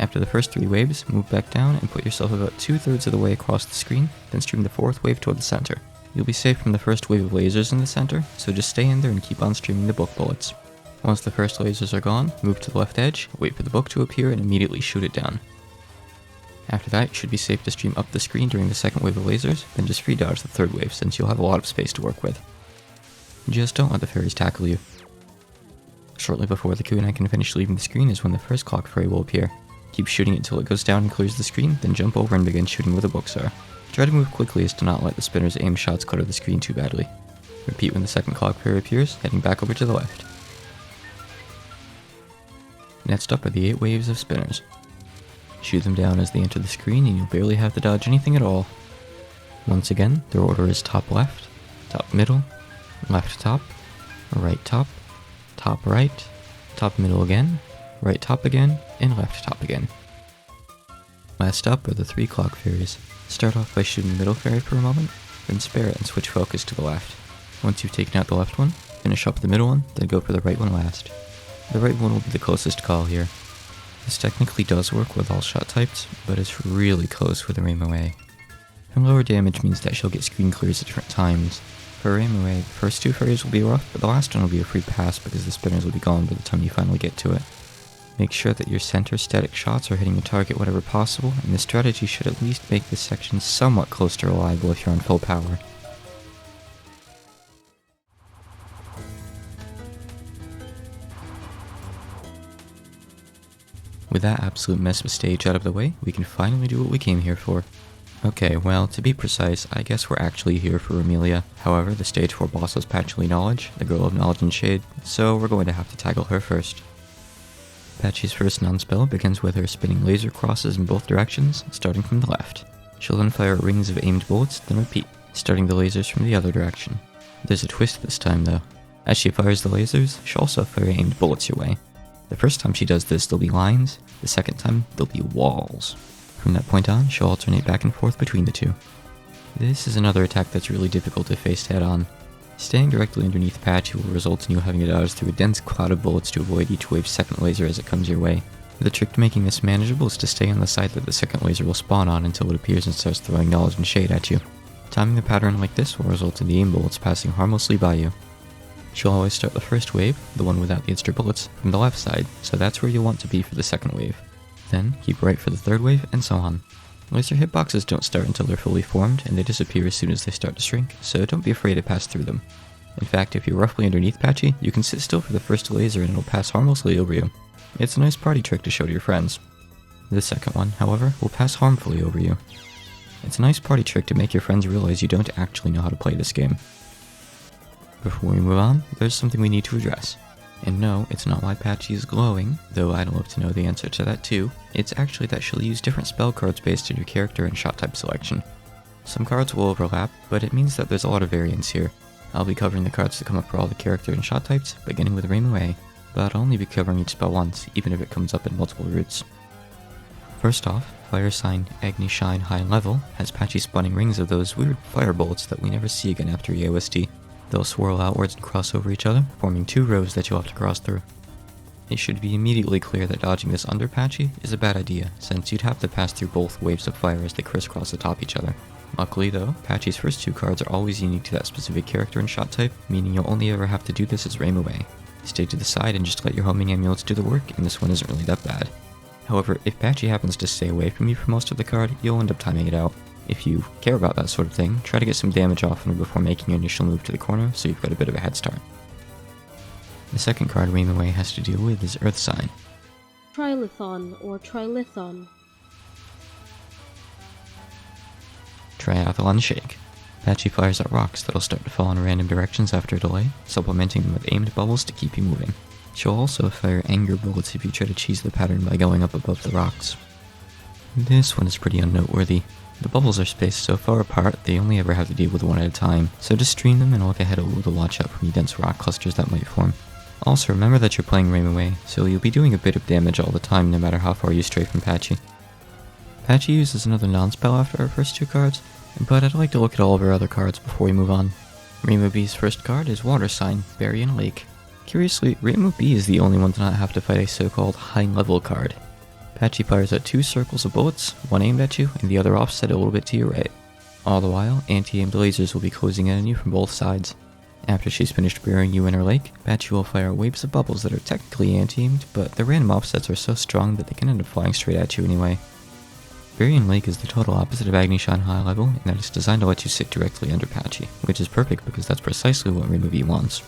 A: After the first 3 waves, move back down and put yourself about 2/3 of the way across the screen, then stream the 4th wave toward the center. You'll be safe from the first wave of lasers in the center, so just stay in there and keep on streaming the book bullets. Once the first lasers are gone, move to the left edge, wait for the book to appear, and immediately shoot it down. After that, it should be safe to stream up the screen during the second wave of lasers, then just free dodge the third wave since you'll have a lot of space to work with. Just don't let the fairies tackle you. Shortly before the kunai can finish leaving the screen is when the first clock fairy will appear. Keep shooting it until it goes down and clears the screen, then jump over and begin shooting where the books are. Try to move quickly as to not let the spinner's aim shots clutter the screen too badly. Repeat when the second clock fairy appears, heading back over to the left. Next up are the 8 waves of spinners. Shoot them down as they enter the screen and you'll barely have to dodge anything at all. Once again, their order is top left, top middle, left top, right top, top right, top middle again, right top again, and left top again. Last up are the 3 clock fairies. Start off by shooting the middle fairy for a moment, then spare it and switch focus to the left. Once you've taken out the left one, finish up the middle one, then go for the right one last. The right one will be the closest call here. This technically does work with all shot types, but it's really close with Remilia. Her lower damage means that she'll get screen clears at different times. For Remilia, the first 2 fairies will be rough, but the last one will be a free pass because the spinners will be gone by the time you finally get to it. Make sure that your center static shots are hitting your target whenever possible, and this strategy should at least make this section somewhat close to reliable if you're on full power. With that absolute mess of a stage out of the way, we can finally do what we came here for. Okay, well, to be precise, I guess we're actually here for Remilia. However, the stage 4 boss was Patchouli Knowledge, the girl of knowledge and shade, so we're going to have to tackle her first. Patchy's first non-spell begins with her spinning laser crosses in both directions, starting from the left. She'll then fire rings of aimed bullets, then repeat, starting the lasers from the other direction. There's a twist this time though. As she fires the lasers, she'll also fire aimed bullets your way. The first time she does this, there'll be lines, the second time, there'll be walls. From that point on, she'll alternate back and forth between the two. This is another attack that's really difficult to face head-on. Staying directly underneath Patchy will result in you having to dodge through a dense cloud of bullets to avoid each wave's second laser as it comes your way. The trick to making this manageable is to stay on the side that the second laser will spawn on until it appears and starts throwing knowledge and shade at you. Timing the pattern like this will result in the aim bullets passing harmlessly by you. She'll always start the first wave, the one without the extra bullets, from the left side, so that's where you'll want to be for the second wave. Then, keep right for the third wave, and so on. Laser hitboxes don't start until they're fully formed, and they disappear as soon as they start to shrink, so don't be afraid to pass through them. In fact, if you're roughly underneath Patchy, you can sit still for the first laser and it'll pass harmlessly over you. It's a nice party trick to show to your friends. The second one, however, will pass harmfully over you. It's a nice party trick to make your friends realize you don't actually know how to play this game. Before we move on, there's something we need to address. And no, it's not why Patchy is glowing, though I'd love to know the answer to that too. It's actually that she'll use different spell cards based on your character and shot type selection. Some cards will overlap, but it means that there's a lot of variance here. I'll be covering the cards that come up for all the character and shot types, beginning with Remilia, but I'll only be covering each spell once, even if it comes up in multiple routes. First off, Fire Sign Agni Shine High Level has Patchy spawning rings of those weird fire bullets that we never see again after EoSD. They'll swirl outwards and cross over each other, forming 2 rows that you'll have to cross through. It should be immediately clear that dodging this under Patchy is a bad idea, since you'd have to pass through both waves of fire as they crisscross atop each other. Luckily though, Patchy's first 2 cards are always unique to that specific character and shot type, meaning you'll only ever have to do this as Remilia. Stay to the side and just let your homing amulets do the work, and this one isn't really that bad. However, if Patchy happens to stay away from you for most of the card, you'll end up timing it out. If you care about that sort of thing, try to get some damage off on her before making your initial move to the corner so you've got a bit of a head start. The second card Remilia has to deal with is Earth Sign.
C: Trilithon or Trilithon.
A: Triathlon Shake. Patchy fires at rocks that'll start to fall in random directions after a delay, supplementing them with aimed bubbles to keep you moving. She'll also fire anger bullets if you try to cheese the pattern by going up above the rocks. This one is pretty unnoteworthy. The bubbles are spaced so far apart they only ever have to deal with one at a time, so just stream them and look ahead a little to watch out for any dense rock clusters that might form. Also remember that you're playing Remilia, so you'll be doing a bit of damage all the time no matter how far you stray from Patchy. Patchy uses another non-spell after our first 2 cards, but I'd like to look at all of her other cards before we move on. Reimu B's first card is Water Sign, Berry and Lake. Curiously, Reimu B is the only one to not have to fight a so-called high-level card. Patchouli fires out 2 circles of bullets, one aimed at you and the other offset a little bit to your right. All the while, anti-aimed lasers will be closing in on you from both sides. After she's finished burying you in her lake, Patchouli will fire waves of bubbles that are technically anti-aimed, but the random offsets are so strong that they can end up flying straight at you anyway. Berry and Lake is the total opposite of Agni Shine High Level, in that it's designed to let you sit directly under Patchouli, which is perfect because that's precisely what Reimu B wants.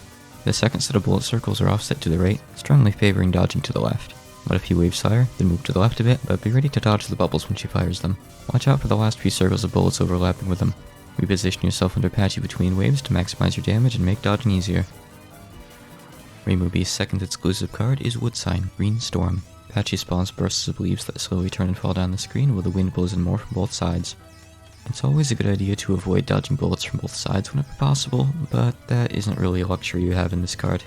A: The second set of bullet circles are offset to the right, strongly favoring dodging to the left. Let a few waves fire, then move to the left a bit, but be ready to dodge the bubbles when she fires them. Watch out for the last few circles of bullets overlapping with them. Reposition yourself under Patchouli between waves to maximize your damage and make dodging easier. Reimu B's second exclusive card is Wood Sign, Green Storm. Patchouli spawns bursts of leaves that slowly turn and fall down the screen while the wind blows in more from both sides. It's always a good idea to avoid dodging bullets from both sides whenever possible, but that isn't really a luxury you have in this card.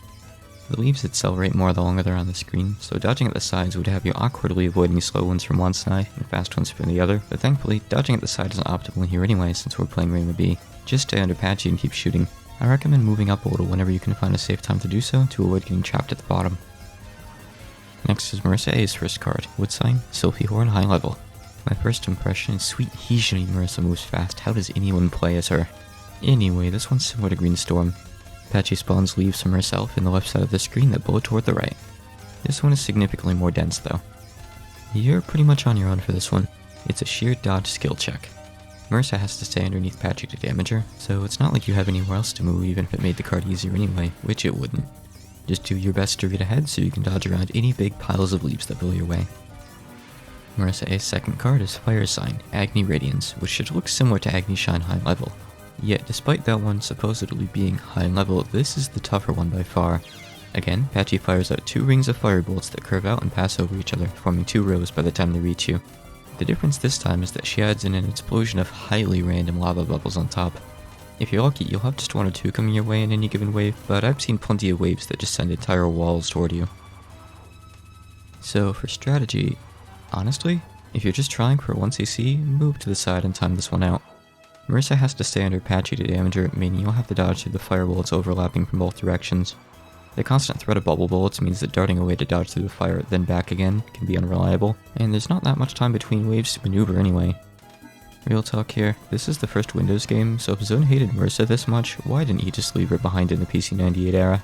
A: The leaves accelerate more the longer they're on the screen, so dodging at the sides would have you awkwardly avoiding slow ones from one side and fast ones from the other, but thankfully, dodging at the side isn't optimal here anyway since we're playing Reimu B. Just stay under Patchouli and keep shooting. I recommend moving up a little whenever you can find a safe time to do so to avoid getting trapped at the bottom. Next is Marissa A's first card, Wood Sign, Sylphy Horn High Level. My first impression is sweet Hijini Marissa moves fast, how does anyone play as her? Anyway, this one's similar to Green Storm. Patchouli spawns leaves from herself in the left side of the screen that blow toward the right. This one is significantly more dense though. You're pretty much on your own for this one. It's a sheer dodge skill check. Marissa has to stay underneath Patchouli to damage her, so it's not like you have anywhere else to move even if it made the card easier anyway, which it wouldn't. Just do your best to read ahead so you can dodge around any big piles of leaves that blow your way. Marissa A's second card is Fire Sign, Agni Radiance, which should look similar to Agni Shine High Level. Yet, despite that one supposedly being high level, this is the tougher one by far. Again, Patchouli fires out 2 rings of fire bolts that curve out and pass over each other, forming 2 rows by the time they reach you. The difference this time is that she adds in an explosion of highly random lava bubbles on top. If you're lucky, you'll have just 1 or 2 coming your way in any given wave, but I've seen plenty of waves that just send entire walls toward you. So for strategy, honestly, if you're just trying for 1 CC, move to the side and time this one out. Marissa has to stay under Patchouli to damage her, meaning you'll have to dodge through the fire bullets overlapping from both directions. The constant threat of bubble bullets means that darting away to dodge through the fire, then back again, can be unreliable, and there's not that much time between waves to maneuver anyway. Real talk here, this is the first Windows game, so if Zone hated Marissa this much, why didn't he just leave her behind in the PC98 era?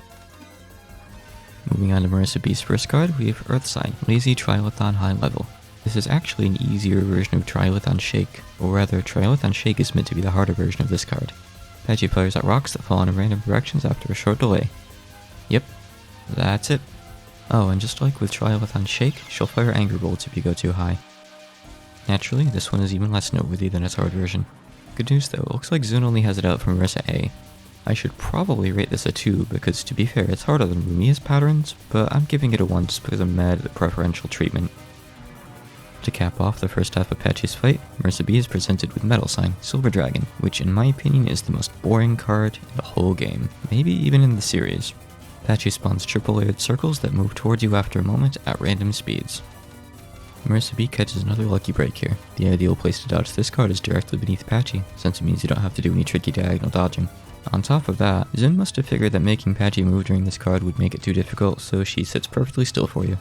A: Moving on to Marissa B's first card, we have Earth Sign, Lazy Trilithon High Level. This is actually an easier version of Trilithon Shake, or rather, Trilithon Shake is meant to be the harder version of this card. Patchouli fires out rocks that fall in random directions after a short delay. Yep, that's it. Oh, and just like with Trilithon Shake, she'll fire Anger Bolts if you go too high. Naturally, this one is even less noteworthy than its hard version. Good news though, it looks like Zune only has it out from Marissa A. I should probably rate this a 2, because to be fair, it's harder than Rumia's patterns, but I'm giving it a 1 just because I'm mad at the preferential treatment. To cap off the first half of Patchouli's fight, Marissa B is presented with Metal Sign, Silver Dragon, which in my opinion is the most boring card in the whole game, maybe even in the series. Patchouli spawns triple layered circles that move towards you after a moment at random speeds. Marissa B catches another lucky break here. The ideal place to dodge this card is directly beneath Patchouli, since it means you don't have to do any tricky diagonal dodging. On top of that, Zune must have figured that making Patchouli move during this card would make it too difficult, so she sits perfectly still for you.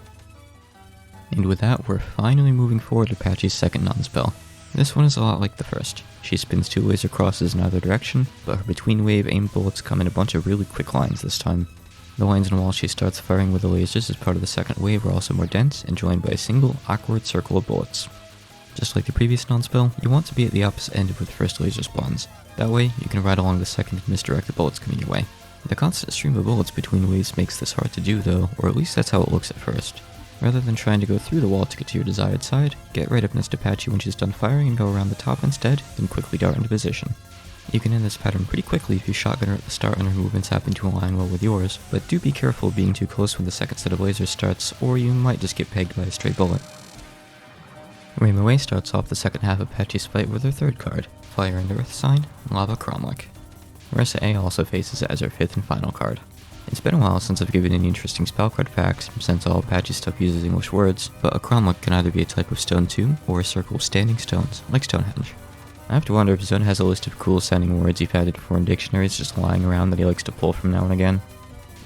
A: And with that, we're finally moving forward to Patchouli's second Nonspell. This one is a lot like the first. She spins 2 laser crosses in either direction, but her between wave aim bullets come in a bunch of really quick lines this time. The lines in while she starts firing with the lasers as part of the second wave are also more dense and joined by a single, awkward circle of bullets. Just like the previous Nonspell, you want to be at the opposite end of where the first laser spawns. That way, you can ride along the second and misdirect the bullets coming your way. The constant stream of bullets between waves makes this hard to do though, or at least that's how it looks at first. Rather than trying to go through the wall to get to your desired side, get right up next to Patchouli when she's done firing and go around the top instead, then quickly dart into position. You can end this pattern pretty quickly if you shotgun her at the start and her movements happen to align well with yours, but do be careful of being too close when the second set of lasers starts, or you might just get pegged by a stray bullet. Reimu A starts off the second half of Patchouli's fight with her third card, Fire and Earth Sign, Lava Cromlech. Marissa A also faces it as her 5th and final card. It's been a while since I've given any interesting spell card facts, since all Patchouli stuff uses English words, but a cromlech can either be a type of stone tomb, or a circle of standing stones, like Stonehenge. I have to wonder if Zun has a list of cool sounding words he found in foreign dictionaries just lying around that he likes to pull from now and again.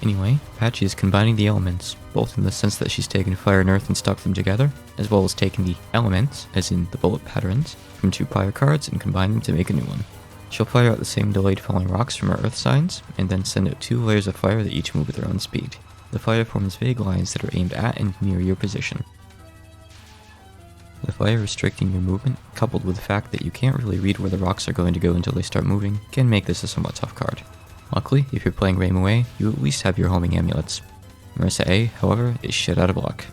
A: Anyway, Patchouli is combining the elements, both in the sense that she's taken fire and earth and stuck them together, as well as taking the elements, as in the bullet patterns, from 2 prior cards and combine them to make a new one. She'll fire out the same delayed falling rocks from her earth signs, and then send out 2 layers of fire that each move at their own speed. The fire forms vague lines that are aimed at and near your position. The fire restricting your movement, coupled with the fact that you can't really read where the rocks are going to go until they start moving, can make this a somewhat tough card. Luckily, if you're playing Remilia, you at least have your homing amulets. Marissa A, however, is shit out of luck.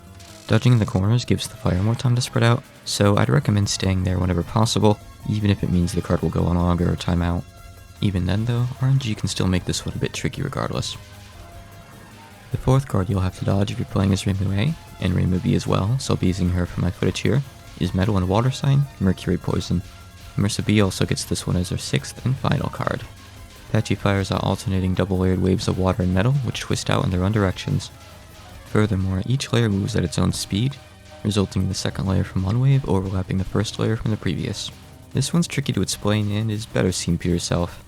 A: Dodging in the corners gives the fire more time to spread out, so I'd recommend staying there whenever possible, even if it means the card will go on longer or timeout. Even then though, RNG can still make this one a bit tricky regardless. The 4th card you'll have to dodge if you're playing as Remilia A, and Remilia B as well, so I'll be using her for my footage here, is Metal and Water Sign, Mercury Poison. Marissa B also gets this one as her 6th and final card. Patchouli fires out alternating double-layered waves of water and metal, which twist out in their own directions. Furthermore, each layer moves at its own speed, resulting in the second layer from one wave overlapping the first layer from the previous. This one's tricky to explain and is better seen for yourself.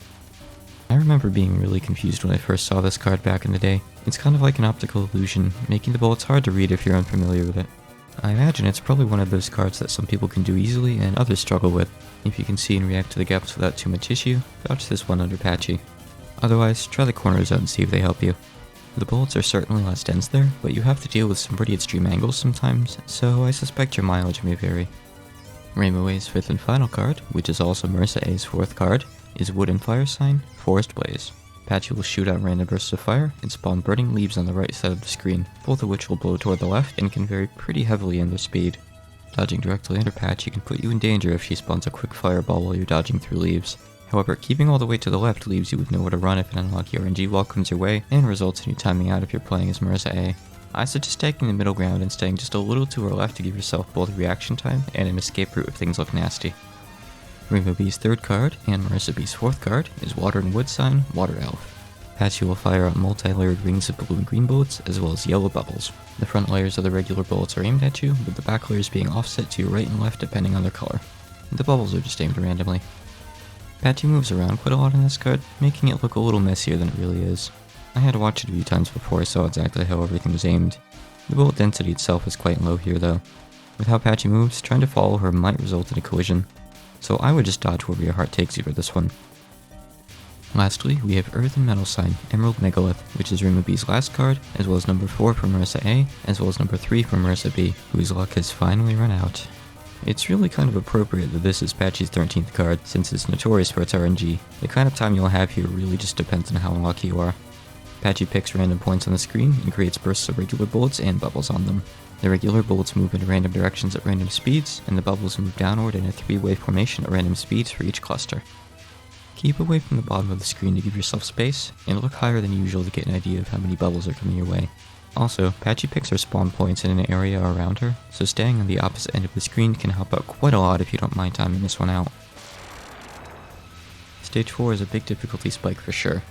A: I remember being really confused when I first saw this card back in the day. It's kind of like an optical illusion, making the bullets hard to read if you're unfamiliar with it. I imagine it's probably one of those cards that some people can do easily and others struggle with. If you can see and react to the gaps without too much issue, dodge this one under Patchouli. Otherwise, try the corners out and see if they help you. The bullets are certainly less dense there, but you have to deal with some pretty extreme angles sometimes, so I suspect your mileage may vary. Remilia's 5th and final card, which is also Marissa A's 4th card, is Wood and Fire Sign, Forest Blaze. Patchouli will shoot out random bursts of fire and spawn burning leaves on the right side of the screen, both of which will blow toward the left and can vary pretty heavily in their speed. Dodging directly under Patchouli can put you in danger if she spawns a quick fireball while you're dodging through leaves. However, keeping all the way to the left leaves you with nowhere to run if an unlucky RNG wall comes your way, and results in you timing out if you're playing as Marissa A. I suggest taking the middle ground and staying just a little to her left to give yourself both reaction time and an escape route if things look nasty. Remilia B's 3rd card, and Marissa B's 4th card, is Water and Wood Sign, Water Elf. Patchouli will fire out multi-layered rings of blue and green bullets, as well as yellow bubbles. The front layers of the regular bullets are aimed at you, with the back layers being offset to your right and left depending on their color. The bubbles are just aimed randomly. Patchouli moves around quite a lot in this card, making it look a little messier than it really is. I had to watch it a few times before I saw exactly how everything was aimed. The bullet density itself is quite low here though. With how Patchouli moves, trying to follow her might result in a collision, so I would just dodge wherever your heart takes you for this one. Lastly, we have Earth and Metal Sign, Emerald Megalith, which is Remilia B's last card, as well as number 4 for Marissa A, as well as number 3 for Marissa B, whose luck has finally run out. It's really kind of appropriate that this is Patchouli's 13th card, since it's notorious for its RNG. The kind of time you'll have here really just depends on how unlucky you are. Patchouli picks random points on the screen and creates bursts of regular bullets and bubbles on them. The regular bullets move in random directions at random speeds, and the bubbles move downward in a 3-wave formation at random speeds for each cluster. Keep away from the bottom of the screen to give yourself space, and look higher than usual to get an idea of how many bubbles are coming your way. Also, Patchouli picks her spawn points in an area around her, so staying on the opposite end of the screen can help out quite a lot if you don't mind timing this one out. Stage 4 is a big difficulty spike for sure.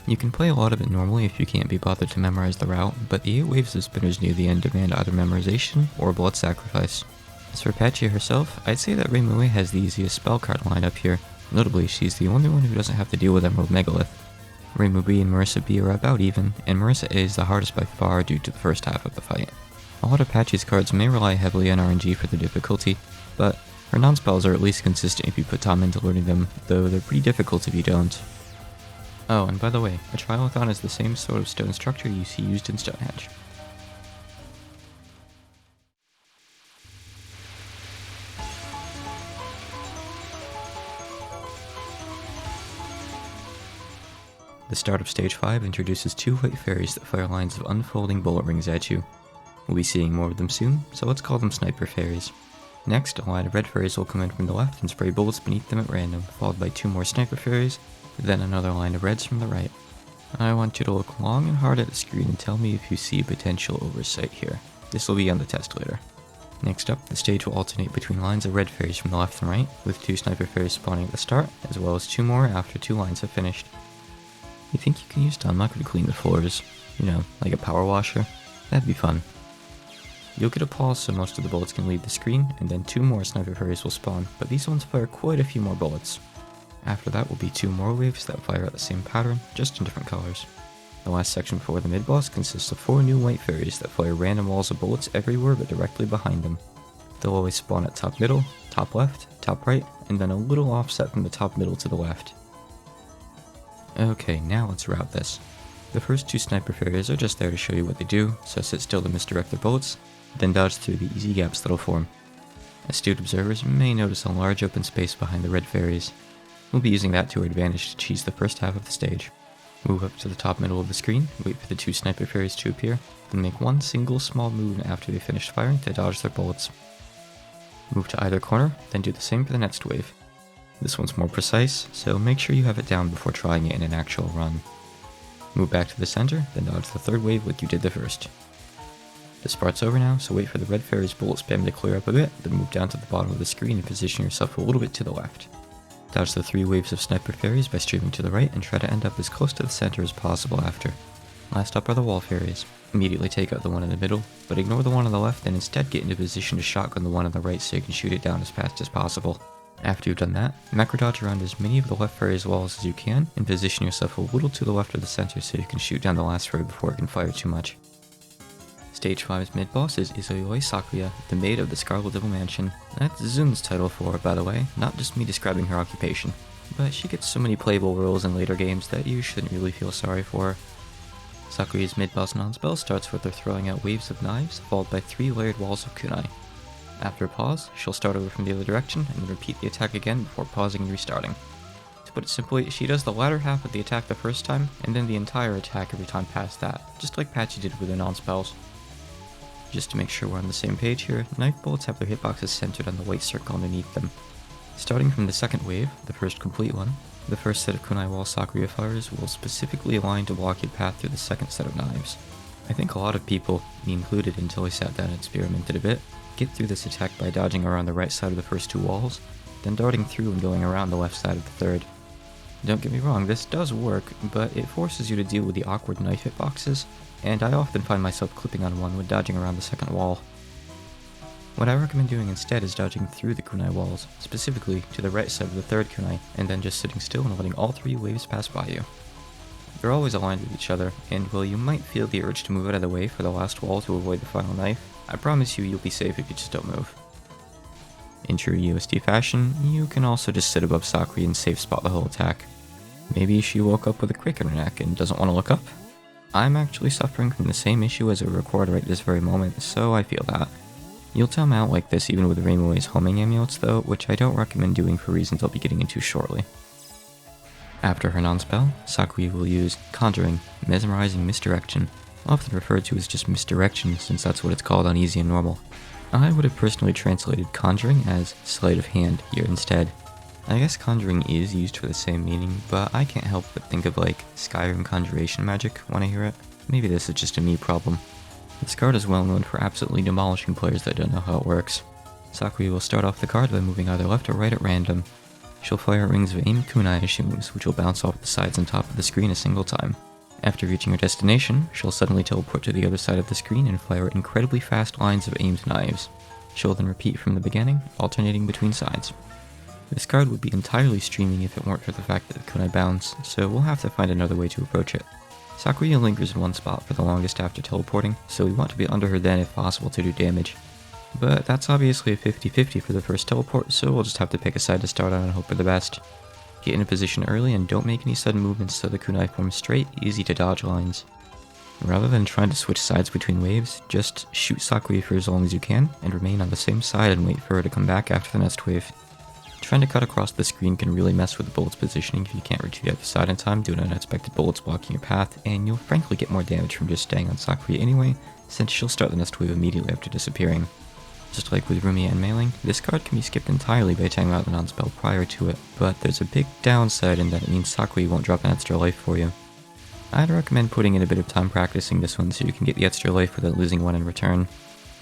A: You can play a lot of it normally if you can't be bothered to memorize the route, but the 8 waves of spinners near the end demand either memorization or blood sacrifice. As for Patchouli herself, I'd say that Remilia has the easiest spell card lineup here. Notably, she's the only one who doesn't have to deal with Emerald Megalith. Remilia B and Marissa B are about even, and Marissa A is the hardest by far due to the first half of the fight. A lot of Patchouli's cards may rely heavily on RNG for their difficulty, but her non-spells are at least consistent if you put time into learning them, though they're pretty difficult if you don't. Oh, and by the way, a Trilithon is the same sort of stone structure you see used in Stonehenge. The start of Stage 5 introduces 2 white fairies that fire lines of unfolding bullet rings at you. We'll be seeing more of them soon, so let's call them Sniper Fairies. Next, a line of red fairies will come in from the left and spray bullets beneath them at random, followed by 2 more Sniper Fairies, then another line of reds from the right. I want you to look long and hard at the screen and tell me if you see potential oversight here. This will be on the test later. Next up, the stage will alternate between lines of red fairies from the left and right, with 2 Sniper Fairies spawning at the start, as well as 2 more after 2 lines have finished. You think you can use Dunlocker to clean the floors? You know, like a power washer? That'd be fun. You'll get a pause so most of the bullets can leave the screen, and then 2 more sniper fairies will spawn, but these ones fire quite a few more bullets. After that will be 2 more waves that fire at the same pattern, just in different colors. The last section before the mid-boss consists of 4 new white fairies that fire random walls of bullets everywhere but directly behind them. They'll always spawn at top middle, top left, top right, and then a little offset from the top middle to the left. Okay, now let's route this. The first 2 sniper fairies are just there to show you what they do, so sit still to misdirect their bullets, then dodge through the easy gaps that'll form. Astute observers may notice a large open space behind the red fairies. We'll be using that to our advantage to cheese the first half of the stage. Move up to the top middle of the screen, wait for the 2 sniper fairies to appear, then make one single small move after they finish firing to dodge their bullets. Move to either corner, then do the same for the next wave. This one's more precise, so make sure you have it down before trying it in an actual run. Move back to the center, then dodge the third wave like you did the first. This part's over now, so wait for the red fairy's bullet spam to clear up a bit, then move down to the bottom of the screen and position yourself a little bit to the left. Dodge the 3 waves of sniper fairies by streaming to the right and try to end up as close to the center as possible after. Last up are the wall fairies. Immediately take out the one in the middle, but ignore the one on the left and instead get into position to shotgun the one on the right so you can shoot it down as fast as possible. After you've done that, macro dodge around as many of the left fairies' walls as you can and position yourself a little to the left of the center so you can shoot down the last fairy before it can fire too much. Stage 5's mid-boss is Yayoi Sakuya, the maid of the Scarlet Devil Mansion. That's Zun's title for her, by the way, not just me describing her occupation. But she gets so many playable roles in later games that you shouldn't really feel sorry for her. Sakuya's mid-boss Nonspell starts with her throwing out waves of knives, followed by 3 layered walls of kunai. After a pause, she'll start over from the other direction and then repeat the attack again before pausing and restarting. To put it simply, she does the latter half of the attack the first time, and then the entire attack every time past that, just like Patchouli did with her non-spells. Just to make sure we're on the same page here, knife bullets have their hitboxes centered on the white circle underneath them. Starting from the second wave, the first complete one, the first set of kunai wall Sakuya fires will specifically align to block your path through the second set of knives. I think a lot of people, me included until we sat down and experimented a bit, get through this attack by dodging around the right side of the first 2 walls, then darting through and going around the left side of the third. Don't get me wrong, this does work, but it forces you to deal with the awkward knife hitboxes, and I often find myself clipping on one when dodging around the second wall. What I recommend doing instead is dodging through the kunai walls, specifically to the right side of the third kunai, and then just sitting still and letting all 3 waves pass by you. They're always aligned with each other, and while you might feel the urge to move out of the way for the last wall to avoid the final knife, I promise you you'll be safe if you just don't move. In true EoSD fashion, you can also just sit above Sakuya and safe spot the whole attack. Maybe she woke up with a crick in her neck and doesn't want to look up? I'm actually suffering from the same issue as I record right this very moment, so I feel that. You'll time out like this even with Remilia's homing amulets though, which I don't recommend doing for reasons I'll be getting into shortly. After her non-spell, Sakuya will use Conjuring, Mesmerizing Misdirection, often referred to as just Misdirection since that's what it's called on easy and normal. I would have personally translated Conjuring as Sleight of Hand here instead. I guess Conjuring is used for the same meaning, but I can't help but think of like Skyrim conjuration magic when I hear it. Maybe this is just a me problem. This card is well known for absolutely demolishing players that don't know how it works. Sakuya will start off the card by moving either left or right at random. She'll fire rings of aimed kunai as she moves, which will bounce off the sides and top of the screen a single time. After reaching her destination, she'll suddenly teleport to the other side of the screen and fire incredibly fast lines of aimed knives. She'll then repeat from the beginning, alternating between sides. This card would be entirely streaming if it weren't for the fact that the kunai bounce, so we'll have to find another way to approach it. Sakuya lingers in one spot for the longest after teleporting, so we want to be under her then if possible to do damage. But that's obviously a 50-50 for the first teleport, so we'll just have to pick a side to start on and hope for the best. Get in a position early and don't make any sudden movements so the kunai form straight, easy to dodge lines. Rather than trying to switch sides between waves, just shoot Sakuya for as long as you can, and remain on the same side and wait for her to come back after the next wave. Trying to cut across the screen can really mess with the bullet's positioning if you can't reach the other side in time due to unexpected bullets blocking your path, and you'll frankly get more damage from just staying on Sakuya anyway, since she'll start the next wave immediately after disappearing. Just like with Rumia and Meiling, this card can be skipped entirely by timing out the non-spell prior to it, but there's a big downside in that it means Sakuya won't drop an extra life for you. I'd recommend putting in a bit of time practicing this one so you can get the extra life without losing one in return.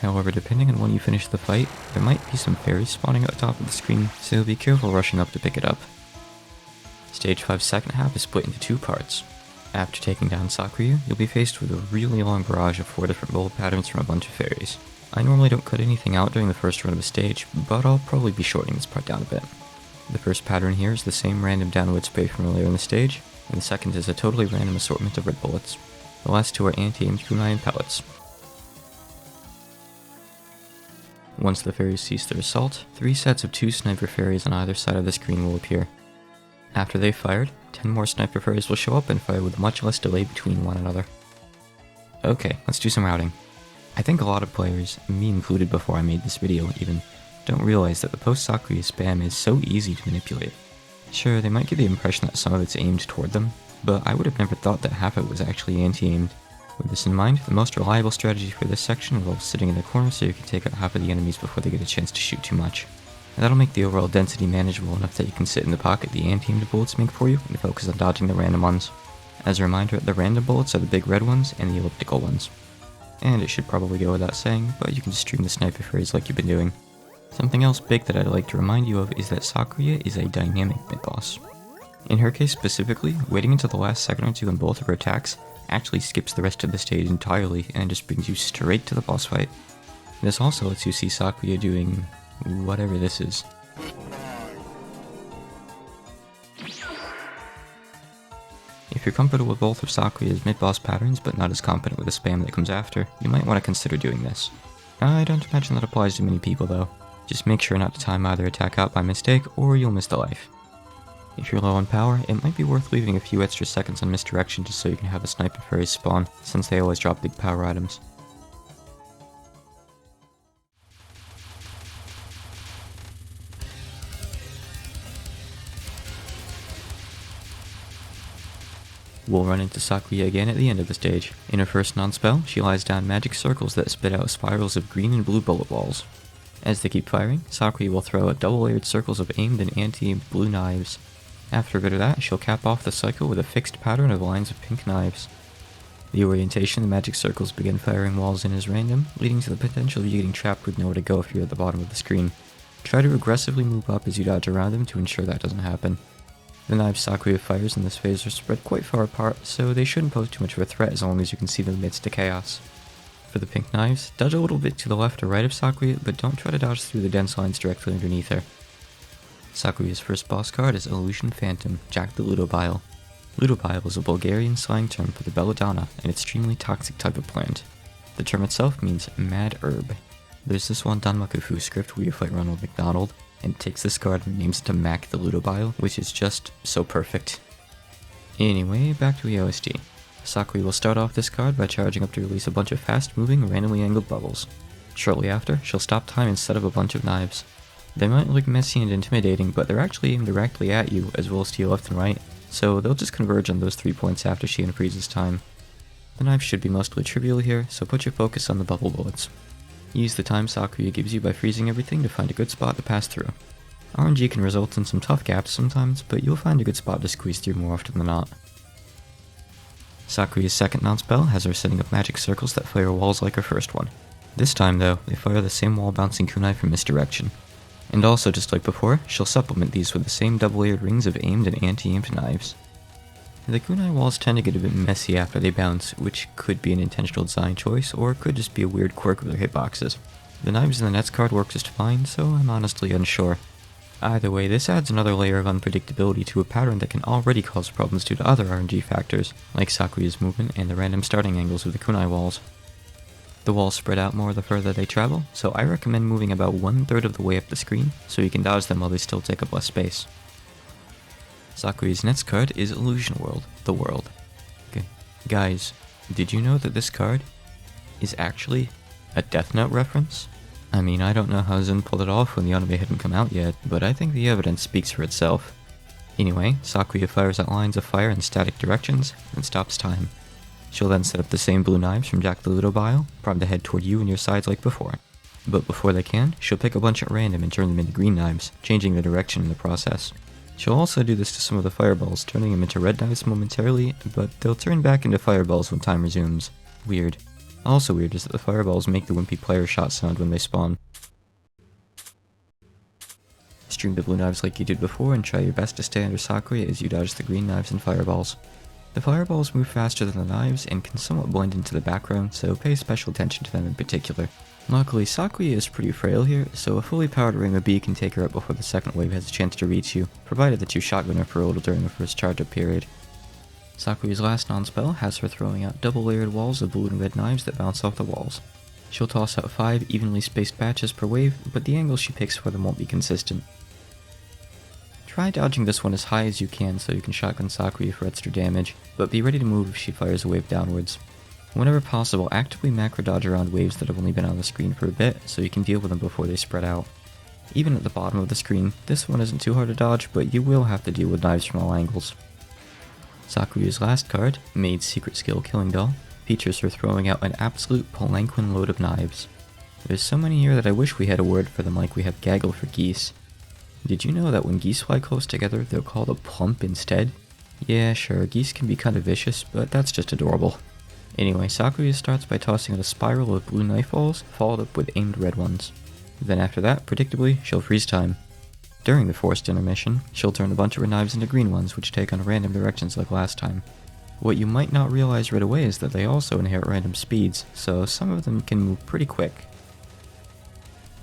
A: However, depending on when you finish the fight, there might be some fairies spawning at the top of the screen, so be careful rushing up to pick it up. Stage 5's second half is split into 2 parts. After taking down Sakuya, you'll be faced with a really long barrage of 4 different bullet patterns from a bunch of fairies. I normally don't cut anything out during the first run of a stage, but I'll probably be shortening this part down a bit. The first pattern here is the same random downward spray from earlier in the stage, and the second is a totally random assortment of red bullets. The last 2 are anti-aimed kunai and pellets. Once the fairies cease their assault, 3 sets of 2 sniper fairies on either side of the screen will appear. After they've fired, 10 more sniper fairies will show up and fire with much less delay between one another. Okay, let's do some routing. I think a lot of players, me included before I made this video even, don't realize that the post-Sakuya spam is so easy to manipulate. Sure, they might give the impression that some of it's aimed toward them, but I would have never thought that half of it was actually anti-aimed. With this in mind, the most reliable strategy for this section involves sitting in the corner so you can take out half of the enemies before they get a chance to shoot too much. And that'll make the overall density manageable enough that you can sit in the pocket the anti-aimed bullets make for you and focus on dodging the random ones. As a reminder, the random bullets are the big red ones and the elliptical ones. And it should probably go without saying, but you can just stream the sniper fairies like you've been doing. Something else big that I'd like to remind you of is that Sakuya is a dynamic mid-boss. In her case specifically, waiting until the last second or two in both of her attacks actually skips the rest of the stage entirely and just brings you straight to the boss fight. This also lets you see Sakuya doing whatever this is. If you're comfortable with both of Sakuya's mid-boss patterns but not as competent with the spam that comes after, you might want to consider doing this. I don't imagine that applies to many people though. Just make sure not to time either attack out by mistake or you'll miss the life. If you're low on power, it might be worth leaving a few extra seconds on misdirection just so you can have a sniper fairy spawn, since they always drop big power items. We'll run into Sakuya again at the end of the stage. In her first non-spell, she lies down magic circles that spit out spirals of green and blue bullet balls. As they keep firing, Sakuya will throw out double-layered circles of aimed and anti-aimed blue knives. After a bit of that, she'll cap off the cycle with a fixed pattern of lines of pink knives. The orientation of the magic circles begin firing walls in is random, leading to the potential of you getting trapped with nowhere to go if you're at the bottom of the screen. Try to aggressively move up as you dodge around them to ensure that doesn't happen. The knives Sakuya fires in this phase are spread quite far apart, so they shouldn't pose too much of a threat as long as you can see them amidst the chaos. For the pink knives, dodge a little bit to the left or right of Sakuya, but don't try to dodge through the dense lines directly underneath her. Sakuya's first boss card is Illusion Phantom, Jack the Ludobile. Ludobile is a Bulgarian slang term for the belladonna, an extremely toxic type of plant. The term itself means mad herb. There's this one Danmakufu script where you fight Ronald McDonald, and it takes this card and renames it to Mac the Ludobile, which is just so perfect. Anyway, back to EoSD. Sakuya will start off this card by charging up to release a bunch of fast-moving, randomly angled bubbles. Shortly after, she'll stop time instead of a bunch of knives. They might look messy and intimidating, but they're actually aimed directly at you, as well as to your left and right, so they'll just converge on those 3 points after she unfreezes time. The knives should be mostly trivial here, so put your focus on the bubble bullets. Use the time Sakuya gives you by freezing everything to find a good spot to pass through. RNG can result in some tough gaps sometimes, but you'll find a good spot to squeeze through more often than not. Sakuya's second non-spell has her setting up magic circles that fire walls like her first one. This time though, they fire the same wall-bouncing kunai from misdirection. And also, just like before, she'll supplement these with the same double-layered rings of aimed and anti-aimed knives. The kunai walls tend to get a bit messy after they bounce, which could be an intentional design choice, or could just be a weird quirk of their hitboxes. The knives in the Nets card work just fine, so I'm honestly unsure. Either way, this adds another layer of unpredictability to a pattern that can already cause problems due to other RNG factors, like Sakuya's movement and the random starting angles of the kunai walls. The walls spread out more the further they travel, so I recommend moving about 1/3 of the way up the screen, so you can dodge them while they still take up less space. Sakuya's next card is Illusion World, the world. Okay. Guys, did you know that this card is actually a Death Note reference? I mean, I don't know how Zen pulled it off when the anime hadn't come out yet, but I think the evidence speaks for itself. Anyway, Sakuya fires at lines of fire in static directions, and stops time. She'll then set up the same blue knives from Jack the Ludobile, primed to head toward you and your sides like before. But before they can, she'll pick a bunch at random and turn them into green knives, changing the direction in the process. She'll also do this to some of the fireballs, turning them into red knives momentarily, but they'll turn back into fireballs when time resumes. Weird. Also weird is that the fireballs make the wimpy player shot sound when they spawn. Stream the blue knives like you did before and try your best to stay under Sakuya as you dodge the green knives and fireballs. The fireballs move faster than the knives and can somewhat blend into the background, so pay special attention to them in particular. Luckily, Sakuya is pretty frail here, so a fully powered ring of B can take her out before the second wave has a chance to reach you, provided that you shotgun her for a little during the first charge-up period. Sakuya's last non-spell has her throwing out double-layered walls of blue and red knives that bounce off the walls. She'll toss out 5 evenly spaced batches per wave, but the angle she picks for them won't be consistent. Try dodging this one as high as you can so you can shotgun Sakuya for extra damage, but be ready to move if she fires a wave downwards. Whenever possible, actively macro dodge around waves that have only been on the screen for a bit so you can deal with them before they spread out. Even at the bottom of the screen, this one isn't too hard to dodge, but you will have to deal with knives from all angles. Sakuya's last card, Maid's Secret Skill Killing Doll, features her throwing out an absolute palanquin load of knives. There's so many here that I wish we had a word for them like we have gaggle for geese. Did you know that when geese fly close together, they're called a plump instead? Yeah, sure, geese can be kind of vicious, but that's just adorable. Anyway, Sakuya starts by tossing out a spiral of blue knife balls, followed up with aimed red ones. Then after that, predictably, she'll freeze time. During the forced intermission, she'll turn a bunch of her knives into green ones, which take on random directions like last time. What you might not realize right away is that they also inherit random speeds, so some of them can move pretty quick.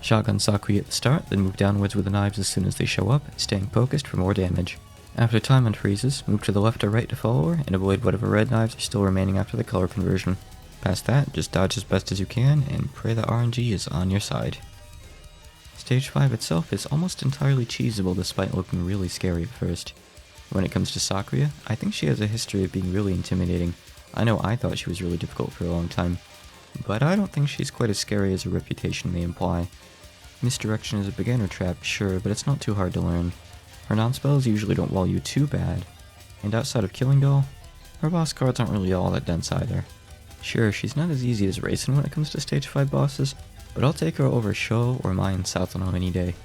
A: Shotgun Sakuya at the start, then move downwards with the knives as soon as they show up, staying focused for more damage. After time unfreezes, move to the left or right to follow her, and avoid whatever red knives are still remaining after the color conversion. Past that, just dodge as best as you can, and pray that RNG is on your side. Stage 5 itself is almost entirely cheesable despite looking really scary at first. When it comes to Sakuya, I think she has a history of being really intimidating. I know I thought she was really difficult for a long time, but I don't think she's quite as scary as her reputation may imply. Misdirection is a beginner trap, sure, but it's not too hard to learn. Her non-spells usually don't wall you too bad, and outside of Killing Doll, her boss cards aren't really all that dense either. Sure, she's not as easy as Racing when it comes to stage 5 bosses, but I'll take her over Sho or Mai and Southland any day.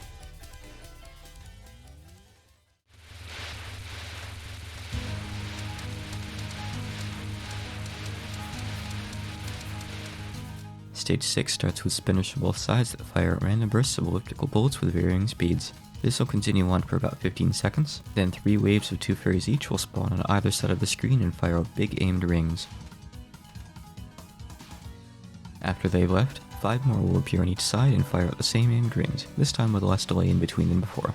A: Stage 6 starts with spinners from both sides that fire at random bursts of elliptical bullets with varying speeds. This will continue on for about 15 seconds, then 3 waves of 2 fairies each will spawn on either side of the screen and fire out big aimed rings. After they've left, 5 more will appear on each side and fire out the same aimed rings, this time with less delay in between than before.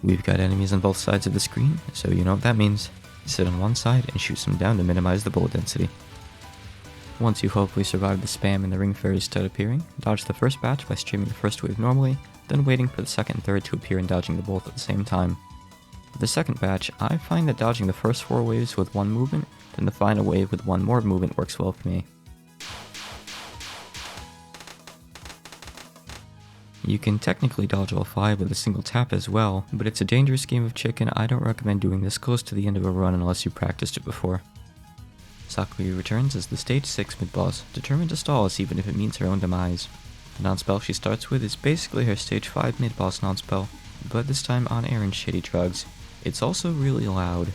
A: We've got enemies on both sides of the screen, so you know what that means. Sit on one side and shoot some down to minimize the bullet density. Once you've hopefully survived the spam and the ring fairies start appearing, dodge the first batch by streaming the first wave normally, then waiting for the second and third to appear and dodging the both at the same time. For the second batch, I find that dodging the first 4 waves with 1 movement, then the final wave with 1 more movement works well for me. You can technically dodge all 5 with a single tap as well, but it's a dangerous game of chicken. I don't recommend doing this close to the end of a run unless you practiced it before. Sakuya returns as the stage 6 midboss, determined to stall us even if it means her own demise. The non-spell she starts with is basically her stage 5 midboss non-spell, but this time on air and shitty drugs. It's also really loud.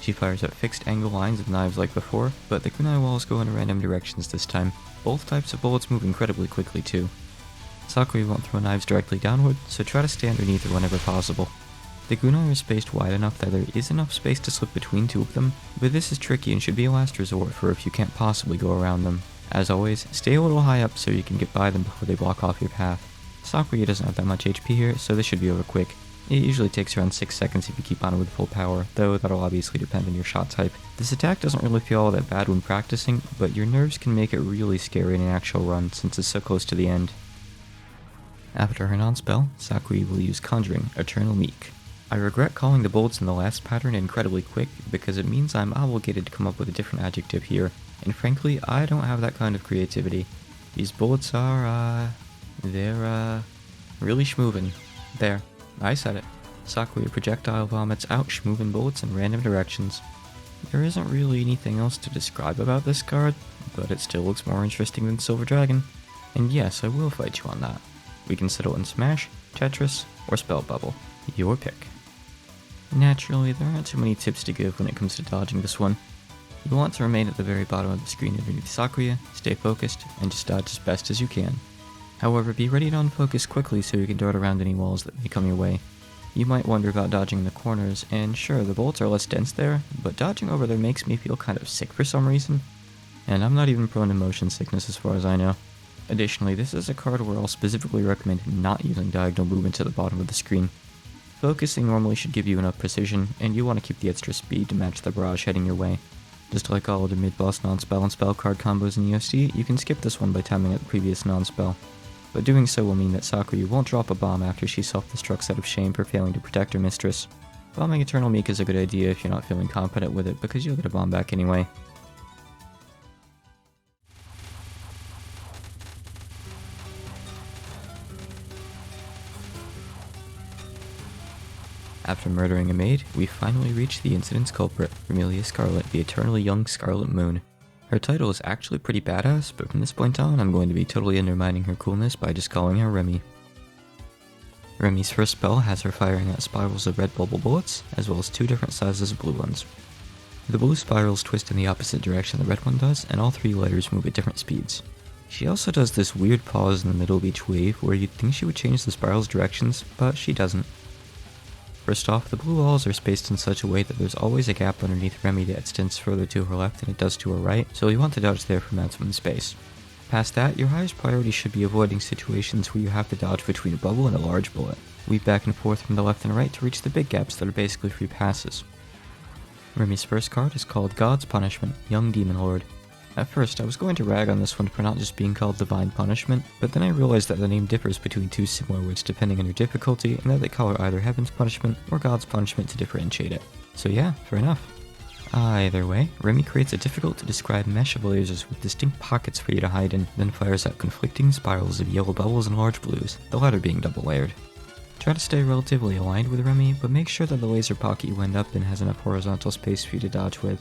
A: She fires out fixed angle lines of knives like before, but the kunai walls go in random directions this time. Both types of bullets move incredibly quickly too. Sakuya won't throw knives directly downward, so try to stay underneath her whenever possible. The kunai are spaced wide enough that there is enough space to slip between 2 of them, but this is tricky and should be a last resort for if you can't possibly go around them. As always, stay a little high up so you can get by them before they block off your path. Sakuya doesn't have that much HP here, so this should be over quick. It usually takes around 6 seconds if you keep on with full power, though that'll obviously depend on your shot type. This attack doesn't really feel all that bad when practicing, but your nerves can make it really scary in an actual run since it's so close to the end. After her non-spell, Sakuya will use Conjuring, Eternal Meek. I regret calling the bullets in the last pattern incredibly quick because it means I'm obligated to come up with a different adjective here, and frankly, I don't have that kind of creativity. These bullets are, they're really schmoovin'. There, I said it. Sakuya projectile vomits out schmoovin' bullets in random directions. There isn't really anything else to describe about this card, but it still looks more interesting than Silver Dragon. And yes, I will fight you on that. We can settle in Smash, Tetris, or Spell Bubble. Your pick. Naturally, there aren't too many tips to give when it comes to dodging this one. You want to remain at the very bottom of the screen underneath Sakuya, stay focused, and just dodge as best as you can. However, be ready to unfocus quickly so you can dart around any walls that may come your way. You might wonder about dodging the corners, and sure, the bullets are less dense there, but dodging over there makes me feel kind of sick for some reason. And I'm not even prone to motion sickness as far as I know. Additionally, this is a card where I'll specifically recommend not using diagonal movement to the bottom of the screen. Focusing normally should give you enough precision, and you want to keep the extra speed to match the barrage heading your way. Just like all of the Midboss Nonspell and spell card combos in EoSD, you can skip this one by timing out the previous Nonspell. But doing so will mean that Sakuya won't drop a bomb after she self-destructs out of shame for failing to protect her mistress. Bombing Eternal Meek is a good idea if you're not feeling confident with it, because you'll get a bomb back anyway. After murdering a maid, we finally reach the incident's culprit, Remilia Scarlet, the eternally young Scarlet Moon. Her title is actually pretty badass, but from this point on, I'm going to be totally undermining her coolness by just calling her Remy. Remy's first spell has her firing out spirals of red bubble bullets, as well as 2 different sizes of blue ones. The blue spirals twist in the opposite direction the red one does, and all 3 letters move at different speeds. She also does this weird pause in the middle of each wave where you'd think she would change the spiral's directions, but she doesn't. First off, the blue walls are spaced in such a way that there's always a gap underneath Remy that extends further to her left than it does to her right, so you want to dodge there for maximum space. Past that, your highest priority should be avoiding situations where you have to dodge between a bubble and a large bullet. Weave back and forth from the left and right to reach the big gaps that are basically free passes. Remy's first card is called God's Punishment, Young Demon Lord. At first, I was going to rag on this one for not just being called Divine Punishment, but then I realized that the name differs between 2 similar words depending on their difficulty, and that they call her either Heaven's Punishment or God's Punishment to differentiate it. So yeah, fair enough. Either way, Remy creates a difficult to describe mesh of lasers with distinct pockets for you to hide in, then fires out conflicting spirals of yellow bubbles and large blues, the latter being double layered. Try to stay relatively aligned with Remy, but make sure that the laser pocket you end up in has enough horizontal space for you to dodge with.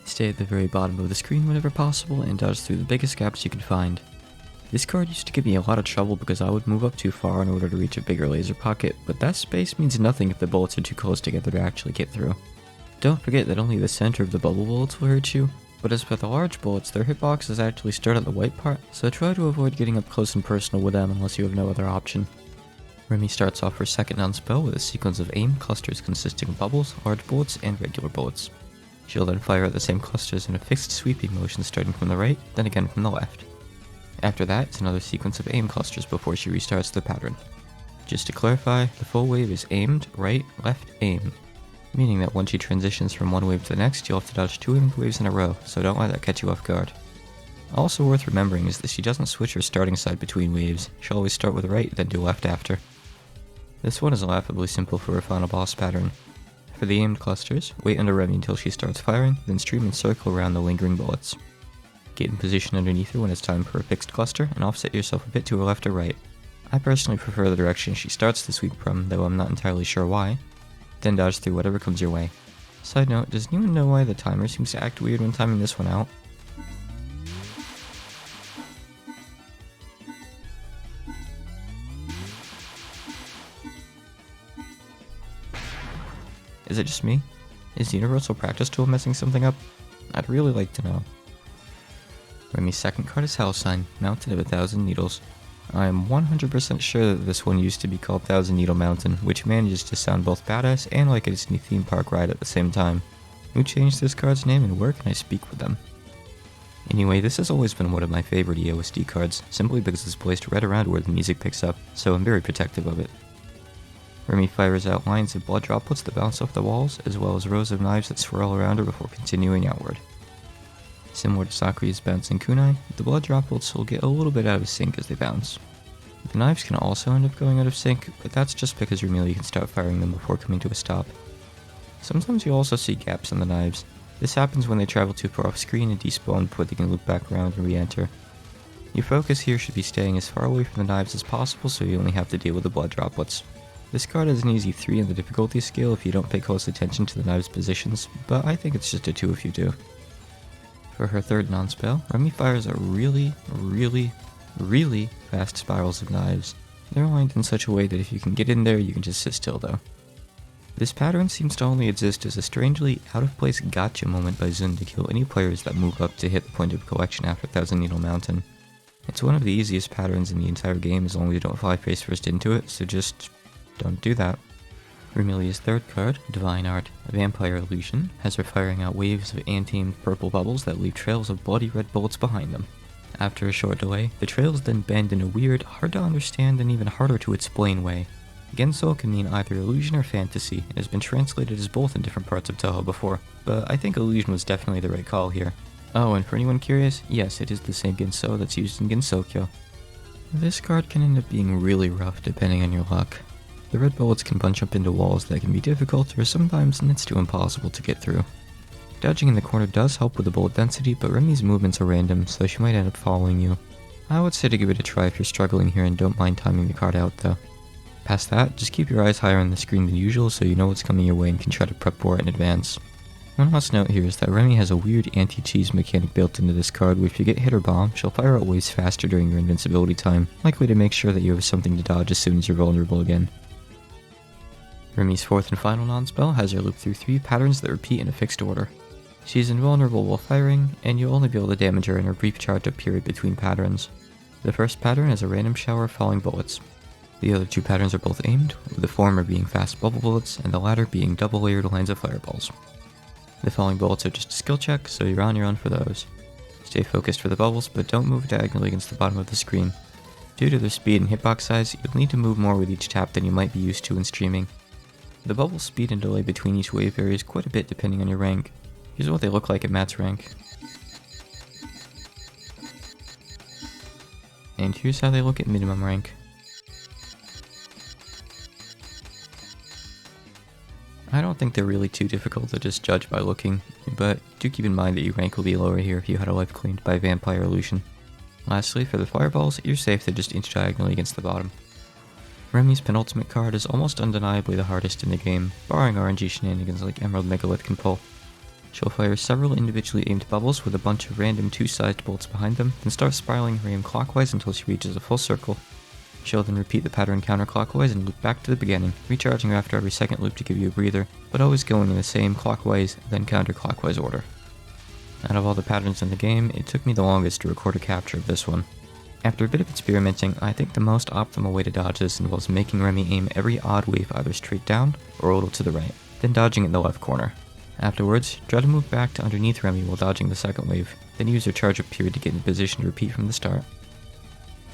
A: Stay at the very bottom of the screen whenever possible and dodge through the biggest gaps you can find. This card used to give me a lot of trouble because I would move up too far in order to reach a bigger laser pocket, but that space means nothing if the bullets are too close together to actually get through. Don't forget that only the center of the bubble bullets will hurt you, but as for the large bullets, their hitboxes actually start at the white part, so try to avoid getting up close and personal with them unless you have no other option. Remy starts off her second Nonspell with a sequence of aim clusters consisting of bubbles, large bullets, and regular bullets. She'll then fire at the same clusters in a fixed sweeping motion starting from the right, then again from the left. After that, it's another sequence of aim clusters before she restarts the pattern. Just to clarify, the full wave is aimed, right, left, aim, meaning that once she transitions from one wave to the next, you'll have to dodge 2 aimed waves in a row, so don't let that catch you off guard. Also worth remembering is that she doesn't switch her starting side between waves, she'll always start with right, then do left after. This one is laughably simple for her final boss pattern. For the aimed clusters, wait under Remy until she starts firing, then stream and circle around the lingering bullets. Get in position underneath her when it's time for a fixed cluster, and offset yourself a bit to her left or right. I personally prefer the direction she starts the sweep from, though I'm not entirely sure why. Then dodge through whatever comes your way. Side note, does anyone know why the timer seems to act weird when timing this one out? Is it just me? Is the Universal Practice Tool messing something up? I'd really like to know. Remy's second card is Hailstorm, Mountain of 1,000 Needles. I am 100% sure that this one used to be called 1,000 Needle Mountain, which manages to sound both badass and like a Disney theme park ride at the same time. Who changed this card's name and where can I speak with them? Anyway, this has always been one of my favorite EoSD cards, simply because it's placed right around where the music picks up, so I'm very protective of it. Remy fires out lines of blood droplets that bounce off the walls, as well as rows of knives that swirl around her before continuing outward. Similar to Sakuya's bouncing kunai, the blood droplets will get a little bit out of sync as they bounce. The knives can also end up going out of sync, but that's just because Remilia can start firing them before coming to a stop. Sometimes you'll also see gaps in the knives. This happens when they travel too far off screen and despawn before they can loop back around and re-enter. Your focus here should be staying as far away from the knives as possible so you only have to deal with the blood droplets. This card is an easy 3 in the difficulty scale if you don't pay close attention to the knives' positions, but I think it's just a 2 if you do. For her third Nonspell, Remy fires out really fast spirals of knives. They're aligned in such a way that if you can get in there, you can just sit still though. This pattern seems to only exist as a strangely out-of-place gotcha moment by Zun to kill any players that move up to hit the point of collection after 1,000 Needle Mountain. It's one of the easiest patterns in the entire game as long as you don't fly face first into it, so just don't do that. Remilia's third card, Divine Art, Vampire Illusion, has her firing out waves of anti-aimed purple bubbles that leave trails of bloody red bullets behind them. After a short delay, the trails then bend in a weird, hard to understand and even harder to explain way. Genso can mean either illusion or fantasy, and has been translated as both in different parts of Touhou before, but I think illusion was definitely the right call here. Oh, and for anyone curious, yes, it is the same Genso that's used in Gensokyo. This card can end up being really rough depending on your luck. The red bullets can bunch up into walls that can be difficult or sometimes next to impossible to get through. Dodging in the corner does help with the bullet density, but Remi's movements are random, so she might end up following you. I would say to give it a try if you're struggling here and don't mind timing the card out though. Past that, just keep your eyes higher on the screen than usual so you know what's coming your way and can try to prep for it in advance. One last note here is that Remi has a weird anti-cheese mechanic built into this card where if you get hit or bombed, she'll fire out waves faster during your invincibility time, likely to make sure that you have something to dodge as soon as you're vulnerable again. Remi's fourth and final non-spell has her loop through 3 patterns that repeat in a fixed order. She's invulnerable while firing, and you'll only be able to damage her in her brief charge-up period between patterns. The first pattern is a random shower of falling bullets. The other 2 patterns are both aimed, with the former being fast bubble bullets and the latter being double-layered lines of fireballs. The falling bullets are just a skill check, so you're on your own for those. Stay focused for the bubbles, but don't move diagonally against the bottom of the screen. Due to their speed and hitbox size, you'll need to move more with each tap than you might be used to in streaming. The bubble speed and delay between each wave varies quite a bit depending on your rank. Here's what they look like at Matt's rank. And here's how they look at minimum rank. I don't think they're really too difficult to just judge by looking, but do keep in mind that your rank will be lower here if you had a life cleaned by Vampire Illusion. Lastly, for the fireballs, you're safe to just inch diagonally against the bottom. Remi's penultimate card is almost undeniably the hardest in the game, barring RNG shenanigans like Emerald Megalith can pull. She'll fire several individually aimed bubbles with a bunch of random 2-sized bolts behind them, then start spiraling her aim clockwise until she reaches a full circle. She'll then repeat the pattern counterclockwise and loop back to the beginning, recharging her after every second loop to give you a breather, but always going in the same clockwise, then counterclockwise order. Out of all the patterns in the game, it took me the longest to record a capture of this one. After a bit of experimenting, I think the most optimal way to dodge this involves making Remi aim every odd wave either straight down or a little to the right, then dodging in the left corner. Afterwards, try to move back to underneath Remi while dodging the second wave, then use your charge-up period to get in position to repeat from the start.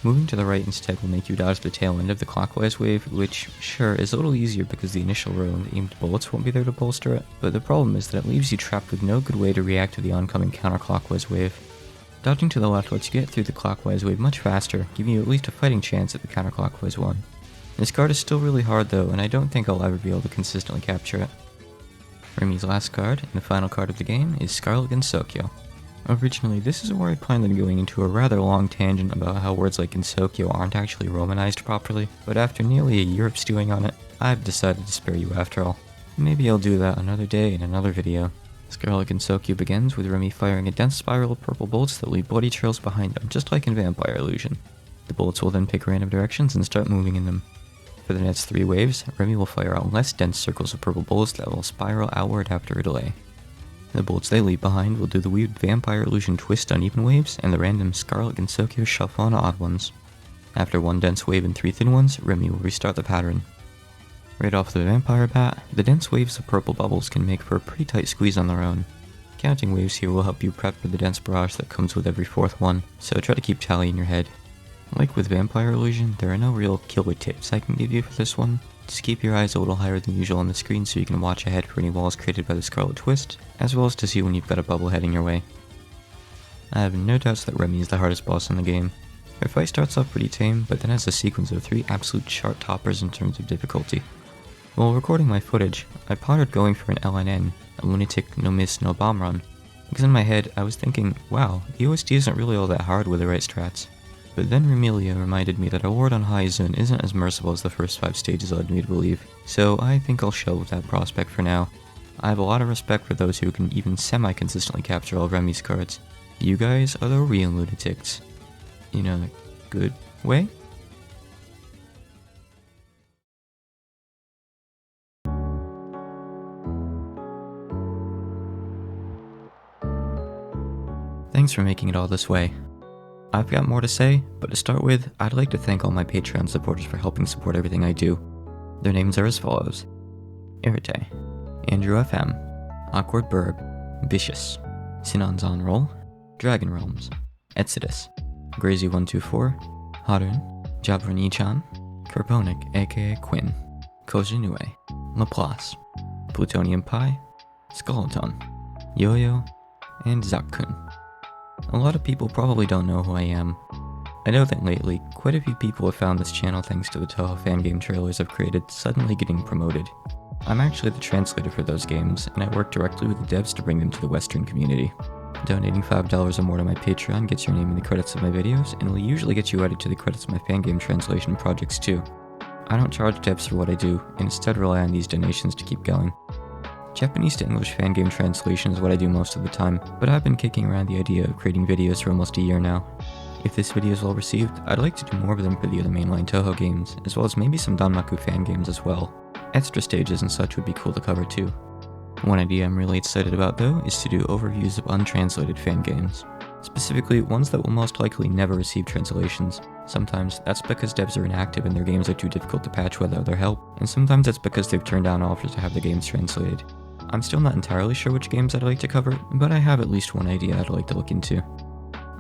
A: Moving to the right instead will make you dodge the tail end of the clockwise wave, which, sure, is a little easier because the initial row of aimed bullets won't be there to bolster it, but the problem is that it leaves you trapped with no good way to react to the oncoming counterclockwise wave. Dodging to the left lets you get through the clockwise wave much faster, giving you at least a fighting chance at the counterclockwise one. This card is still really hard though, and I don't think I'll ever be able to consistently capture it. Remi's last card, and the final card of the game, is Scarlet Gensokyo. Originally, this is where I planned on going into a rather long tangent about how words like Gensokyo aren't actually romanized properly, but after nearly a year of stewing on it, I've decided to spare you after all. Maybe I'll do that another day in another video. Scarlet Gensokyo begins with Remi firing a dense spiral of purple bullets that leave bloody trails behind them, just like in Vampire Illusion. The bullets will then pick random directions and start moving in them. For the next 3 waves, Remi will fire out less dense circles of purple bullets that will spiral outward after a delay. The bullets they leave behind will do the weird Vampire Illusion twist on even waves, and the random Scarlet Gensokyo shuffle on odd ones. After 1 dense wave and 3 thin ones, Remi will restart the pattern. Right off the Vampire bat, the dense waves of purple bubbles can make for a pretty tight squeeze on their own. Counting waves here will help you prep for the dense barrage that comes with every 4th one, so try to keep tally in your head. Like with Vampire Illusion, there are no real killer tips I can give you for this one. Just keep your eyes a little higher than usual on the screen so you can watch ahead for any walls created by the Scarlet Twist, as well as to see when you've got a bubble heading your way. I have no doubts that Remi is the hardest boss in the game. Her fight starts off pretty tame, but then has a sequence of 3 absolute chart toppers in terms of difficulty. While recording my footage, I pondered going for an LNN, a Lunatic no miss no bomb run, because in my head I was thinking, wow, EoSD isn't really all that hard with the right strats. But then Remilia reminded me that a ward on High Zone isn't as merciful as the first 5 stages led me to believe, so I think I'll shelve that prospect for now. I have a lot of respect for those who can even semi-consistently capture all of Remi's cards. You guys are the real lunatics. In a good way? Thanks for making it all this way. I've got more to say, but to start with, I'd like to thank all my Patreon supporters for helping support everything I do. Their names are as follows: Irite, Andrew FM, Awkward Berg, Vicious, Sinan's On Roll, Dragon Realms, Exodus, Grazy124, Harun, Jabrini-chan, Carbonic aka Quinn, Kojinue, Laplace, Plutonium Pie, Skeleton, Yo-Yo, and Zakkun. A lot of people probably don't know who I am. I know that lately, quite a few people have found this channel thanks to the Touhou fan game trailers I've created suddenly getting promoted. I'm actually the translator for those games, and I work directly with the devs to bring them to the Western community. Donating $5 or more to my Patreon gets your name in the credits of my videos, and will usually get you added to the credits of my fan game translation projects too. I don't charge devs for what I do, and instead rely on these donations to keep going. Japanese to English fan game translation is what I do most of the time, but I've been kicking around the idea of creating videos for almost a year now. If this video is well received, I'd like to do more of them for the other mainline Touhou games, as well as maybe some Danmaku fan games as well. Extra stages and such would be cool to cover too. One idea I'm really excited about though is to do overviews of untranslated fan games. Specifically, ones that will most likely never receive translations. Sometimes that's because devs are inactive and their games are too difficult to patch without their help, and sometimes that's because they've turned down offers to have the games translated. I'm still not entirely sure which games I'd like to cover, but I have at least one idea I'd like to look into.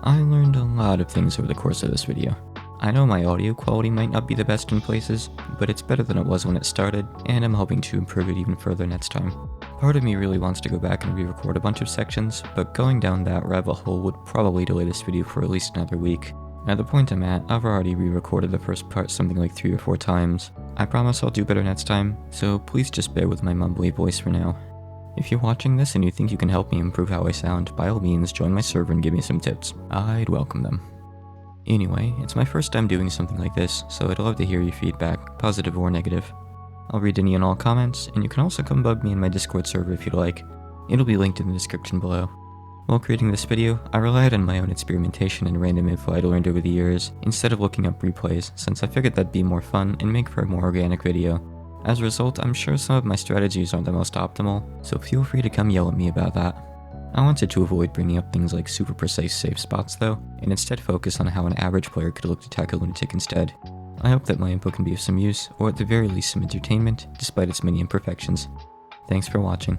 A: I learned a lot of things over the course of this video. I know my audio quality might not be the best in places, but it's better than it was when it started, and I'm hoping to improve it even further next time. Part of me really wants to go back and re-record a bunch of sections, but going down that rabbit hole would probably delay this video for at least another week. At the point I'm at, I've already re-recorded the first part something like 3 or 4 times. I promise I'll do better next time, so please just bear with my mumbly voice for now. If you're watching this and you think you can help me improve how I sound, by all means join my server and give me some tips. I'd welcome them. Anyway, it's my first time doing something like this, so I'd love to hear your feedback, positive or negative. I'll read any and all comments, and you can also come bug me in my Discord server if you'd like. It'll be linked in the description below. While creating this video, I relied on my own experimentation and random info I'd learned over the years, instead of looking up replays, since I figured that'd be more fun and make for a more organic video. As a result, I'm sure some of my strategies aren't the most optimal, so feel free to come yell at me about that. I wanted to avoid bringing up things like super precise save spots though, and instead focus on how an average player could look to tackle Lunatic instead. I hope that my input can be of some use, or at the very least some entertainment, despite its many imperfections. Thanks for watching.